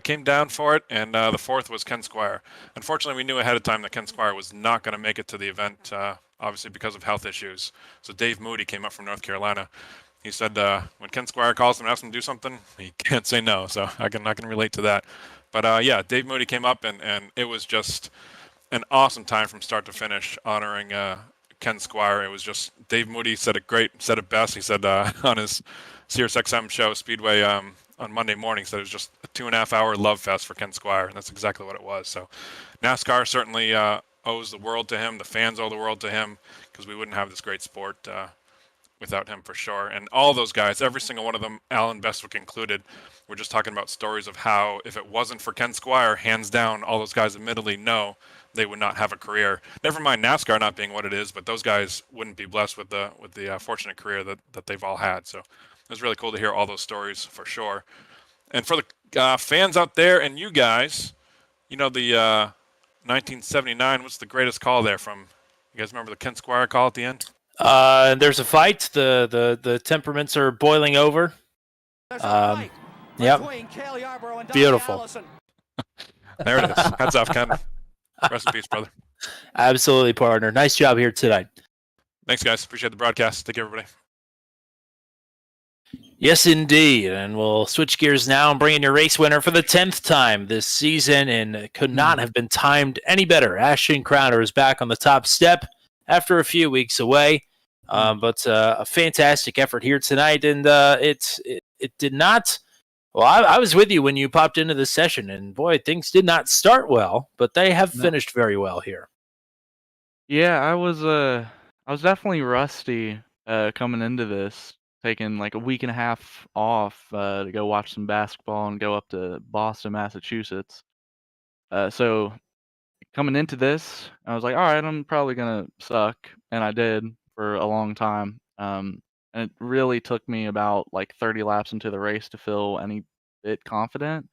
came down for it, and the fourth was Ken Squire. Unfortunately, we knew ahead of time that Ken Squire was not going to make it to the event, obviously because of health issues. So Dave Moody came up from North Carolina. He said when Ken Squire calls him and asks him to do something, he can't say no. So I can relate to that. But yeah, Dave Moody came up, and it was just an awesome time from start to finish honoring Ken Squire. It was just, Dave Moody said it best. He said on his Sirius XM show Speedway on Monday morning, said it was just a 2.5 hour love fest for Ken Squire, and that's exactly what it was. So NASCAR certainly owes the world to him. The fans owe the world to him, because we wouldn't have this great sport without him for sure. And all those guys, every single one of them, Alan Bestwick included, we're just talking about stories of how if it wasn't for Ken Squire, hands down, all those guys admittedly know they would not have a career. Never mind NASCAR not being what it is, but those guys wouldn't be blessed with the fortunate career that they've all had. So it was really cool to hear all those stories for sure. And for the fans out there and you guys, you know, the 1979, what's the greatest call there from? You guys remember the Ken Squire call at the end? There's a fight. The temperaments are boiling over. Yep. Beautiful. There it is. Hats off, Ken. Rest in peace, brother. Absolutely, partner. Nice job here tonight. Thanks, guys. Appreciate the broadcast. Take care, everybody. Yes, indeed. And we'll switch gears now and bring in your race winner for the 10th time this season, and it could not have been timed any better. Ashton Crowder is back on the top step after a few weeks away. But a fantastic effort here tonight, and it did not. Well, I was with you when you popped into this session, and boy, things did not start well, but they have finished very well here. Yeah, I was definitely rusty coming into this, taking like a week and a half off to go watch some basketball and go up to Boston, Massachusetts. So coming into this, I was like, all right, I'm probably gonna suck, and I did for a long time. And it really took me about like 30 laps into the race to feel any bit confident.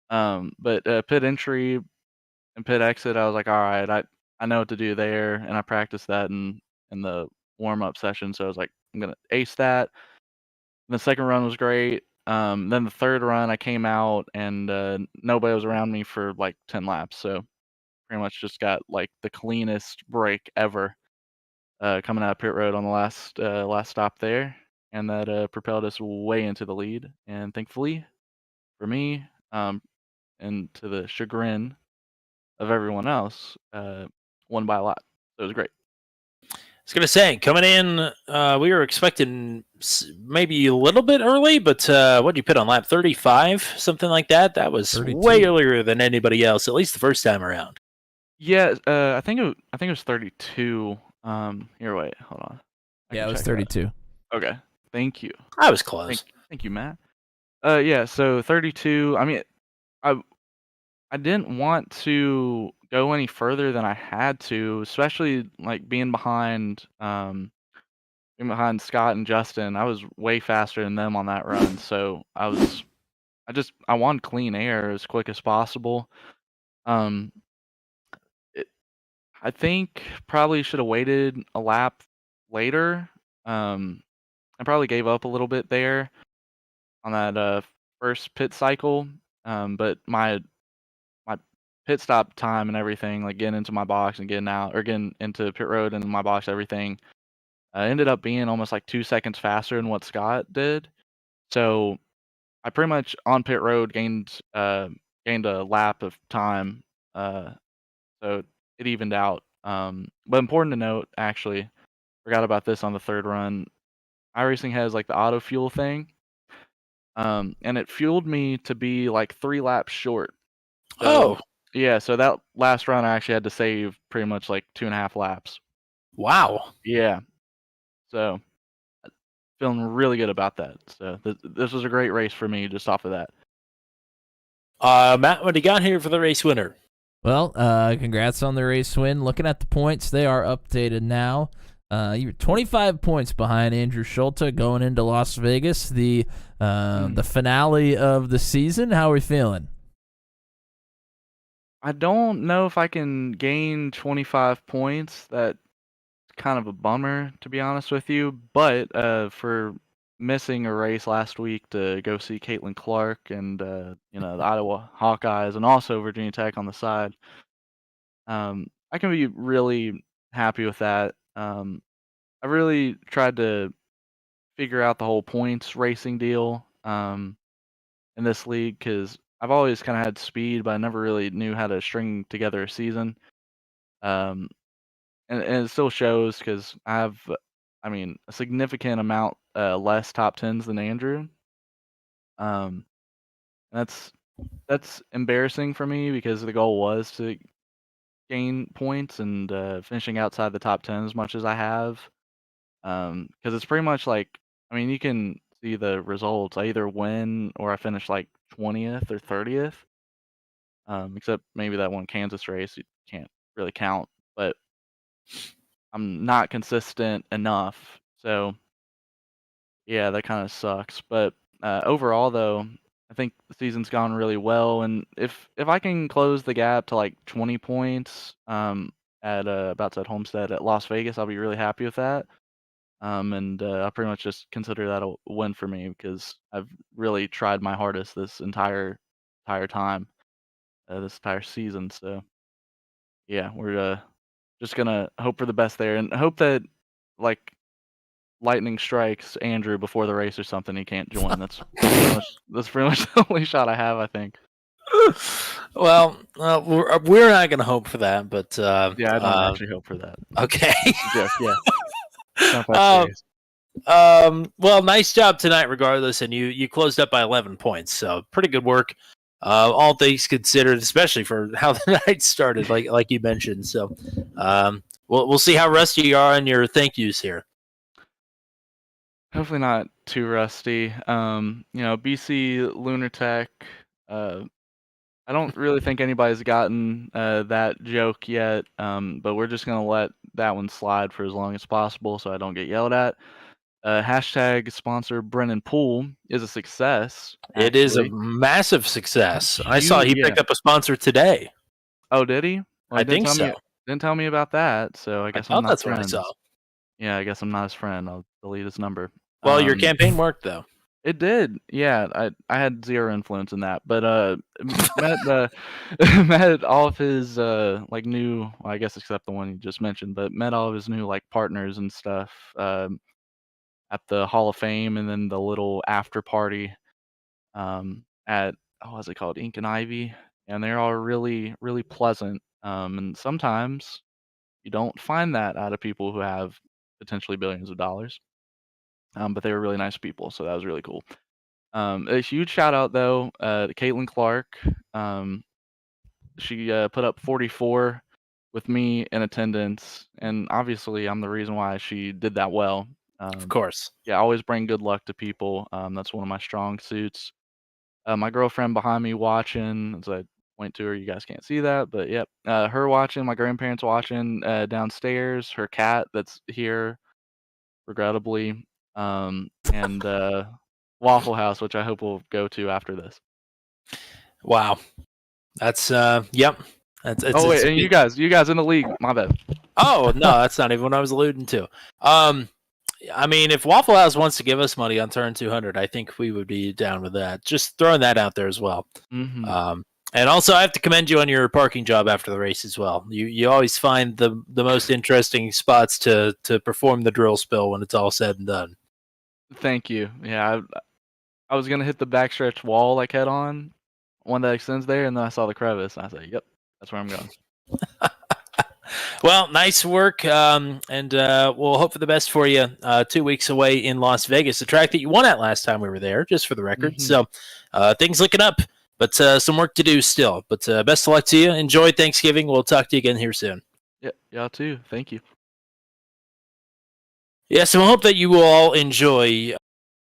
But pit entry and pit exit, I was like, all right, I know what to do there, and I practiced that in the warm up session. So I was like, I'm gonna ace that. The second run was great. Then the third run, I came out and nobody was around me for like 10 laps. So pretty much just got like the cleanest break ever coming out of pit road on the last stop there, and that propelled us way into the lead. And thankfully for me, and to the chagrin of everyone else, won by a lot. So it was great. I was going to say, coming in, we were expecting maybe a little bit early, but what did you put on lap 35? Something like that? That was 32. way earlier than anybody else, at least the first time around. Yeah, I think it was 32. Here, wait, hold on. Yeah, it was 32. Okay, thank you. I was close. Thank you, Matt. Yeah, so 32. I mean, I didn't want to go any further than I had to, especially like being behind. We even behind Scott and Justin. I was way faster than them on that run, so I wanted clean air as quick as possible. Um, it, I think probably should have waited a lap later. I probably gave up a little bit there on that first pit cycle. But my pit stop time and everything, like getting into my box and getting out, or getting into pit road and my box, everything ended up being almost like 2 seconds faster than what Scott did. So I pretty much on pit road gained a lap of time. Uh, so it evened out. But important to note, actually, forgot about this on the third run. iRacing has like the auto fuel thing, and it fueled me to be like 3 laps short. So Oh, yeah, so that last run I actually had to save pretty much like 2.5 laps. wow. Yeah, so feeling really good about that. So this was a great race for me just off of that. Matt, what do you got here for the race winner? Well, congrats on the race win. Looking at the points, they are updated now. You're 25 points behind Andrew Schulte going into Las Vegas, the finale of the season. How are we feeling? I don't know if I can gain 25 points. That's kind of a bummer, to be honest with you. But for missing a race last week to go see Caitlin Clark and the Iowa Hawkeyes and also Virginia Tech on the side, I can be really happy with that. I really tried to figure out the whole points racing deal in this league because I've always kind of had speed, but I never really knew how to string together a season. Um, and it still shows because I have, I mean, a significant amount less top tens than Andrew. Um, and that's embarrassing for me because the goal was to gain points and finishing outside the top 10 as much as I have. Because it's pretty much like, I mean, you can see the results. I either win or I finish like 20th or 30th. Except maybe that one Kansas race you can't really count, but I'm not consistent enough. So yeah, that kind of sucks. But overall, though, I think the season's gone really well, and if I can close the gap to like 20 points at about at Homestead at Las Vegas, I'll be really happy with that. And I pretty much just consider that a win for me because I've really tried my hardest this entire time, this entire season. So yeah, we're just gonna hope for the best there and hope that like lightning strikes Andrew before the race or something. He can't join. That's pretty much the only shot I have, I think. Well, we're not going to hope for that, but Yeah, I don't actually hope for that. okay. It's a joke. Yeah, it's not that serious. Well, nice job tonight, regardless, and you closed up by 11 points, so pretty good work. All things considered, especially for how the night started, like you mentioned. So, we'll see how rusty you are on your thank yous here. Hopefully not too rusty. BC Lunar Tech. I don't really think anybody's gotten that joke yet, but we're just gonna let that one slide for as long as possible, so I don't get yelled at. Hashtag sponsor Brennan Poole is a success. It is a actually. massive success. I saw he picked up a sponsor today. Oh, did he? Well, I think so. Didn't tell me about that, so I guess I'm not that's friends. what I saw. Yeah, I guess I'm not his friend. I'll delete his number. Well, your campaign worked though. It did. Yeah, I had zero influence in that, but met met all of his like new, well, I guess except the one you just mentioned, but met all of his new like partners and stuff at the Hall of Fame, and then the little after party at what's it called, Ink and Ivy, and they're all really really pleasant. And sometimes you don't find that out of people who have potentially billions of dollars. But they were really nice people, so that was really cool. A huge shout out though to Caitlin Clark. She put up 44 with me in attendance, and obviously I'm the reason why she did that well. Of course. Yeah, I always bring good luck to people. That's one of my strong suits. My girlfriend behind me watching, as I point to her, you guys can't see that, but yep, her watching. My grandparents watching downstairs. Her cat that's here regrettably, and Waffle House, which I hope we'll go to after this. Wow. That's yep. That's Oh wait, and you guys in the league? My bad. Oh no, that's not even what I was alluding to. I mean, if Waffle House wants to give us money on turn 200, I think we would be down with that. Just throwing that out there as well. Mm-hmm. And also, I have to commend you on your parking job after the race as well. You always find the most interesting spots to perform the drill spill when it's all said and done. Thank you. Yeah, I was gonna hit the backstretch wall like head on, one that extends there, and then I saw the crevice, and I said, "Yep, that's where I'm going." Well, nice work, and we'll hope for the best for you 2 weeks away in Las Vegas, the track that you won at last time we were there, just for the record. Mm-hmm. So things looking up, but some work to do still. But best of luck to you. Enjoy Thanksgiving. We'll talk to you again here soon. Yeah, y'all too. Thank you. Yes, and we hope that you will all enjoy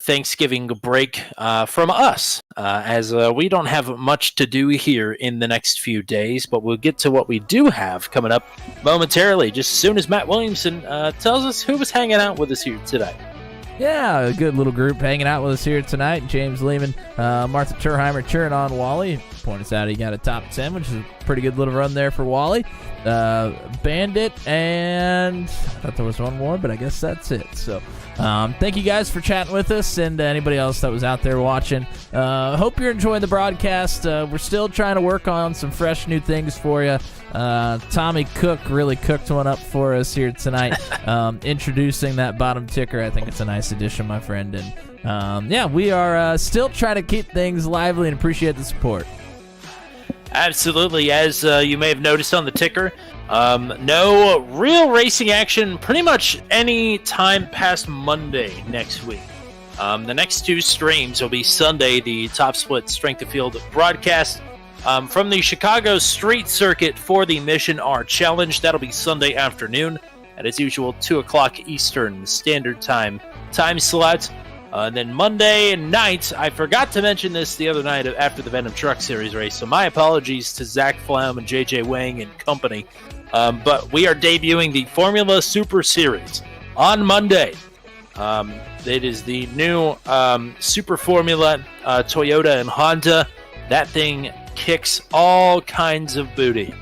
Thanksgiving break from us, as we don't have much to do here in the next few days, but we'll get to what we do have coming up momentarily, just as soon as Matt Williamson tells us who was hanging out with us here today. Yeah, a good little group hanging out with us here tonight. James Lehman, Martha Turheimer cheering on Wally. Point us out he got a top 10, which is a pretty good little run there for Wally. Bandit, and I thought there was one more, but I guess that's it. So thank you guys for chatting with us, and anybody else that was out there watching. Hope you're enjoying the broadcast. We're still trying to work on some fresh new things for you. Tommy Cook really cooked one up for us here tonight, introducing that bottom ticker. I think it's a nice addition, my friend. And yeah, we are still trying to keep things lively and appreciate the support. Absolutely. As you may have noticed on the ticker, no real racing action pretty much any time past Monday next week. The next two streams will be Sunday, the Top Split Strength of Field broadcast from the Chicago Street Circuit for the Mission R Challenge. That'll be Sunday afternoon at, as usual, 2 o'clock Eastern Standard Time slot. Then Monday night, I forgot to mention this the other night after the Venom Truck Series race, so my apologies to Zach Flaum and JJ Wang and company. But we are debuting the Formula Super Series on Monday. It is the new Super Formula Toyota and Honda. That thing kicks all kinds of booty.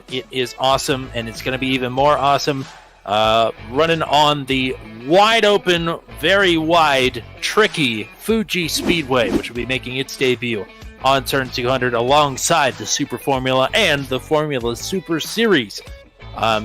It is awesome, and it's going to be even more awesome running on the wide open, very wide, tricky Fuji Speedway, which will be making its debut on Turn 200 alongside the Super Formula and the Formula Super Series.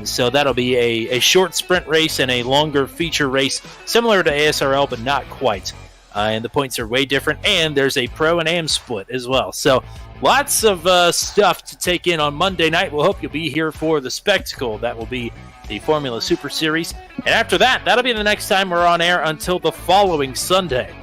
So that'll be a short sprint race and a longer feature race, similar to ASRL, but not quite. And the points are way different, and there's a Pro and Am split as well. So lots of stuff to take in on Monday night. We'll hope you'll be here for the spectacle. That will be the Formula Super Series. And after that, that'll be the next time we're on air until the following Sunday.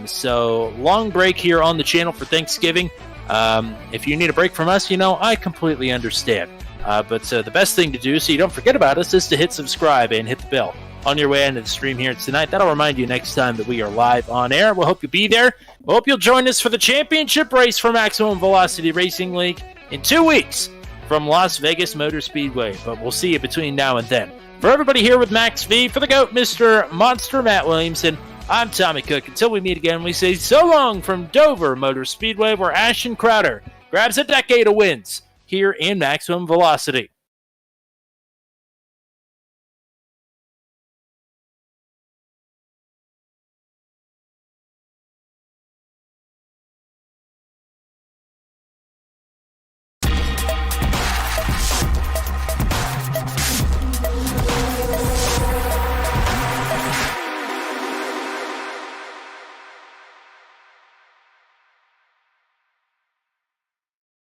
So long break here on the channel for Thanksgiving. If you need a break from us, I completely understand. But the best thing to do so you don't forget about us is to hit subscribe and hit the bell on your way into the stream here tonight. That'll remind you next time that we are live on air. We'll hope you'll be there. We hope you'll join us for the championship race for Maximum Velocity Racing League in 2 weeks from Las Vegas Motor Speedway. But we'll see you between now and then. For everybody here with Max V, for the GOAT, Mr. Monster Matt Williamson, I'm Tommy Cook. Until we meet again, we say so long from Dover Motor Speedway, where Ashton Crowder grabs a decade of wins here in Maximum Velocity.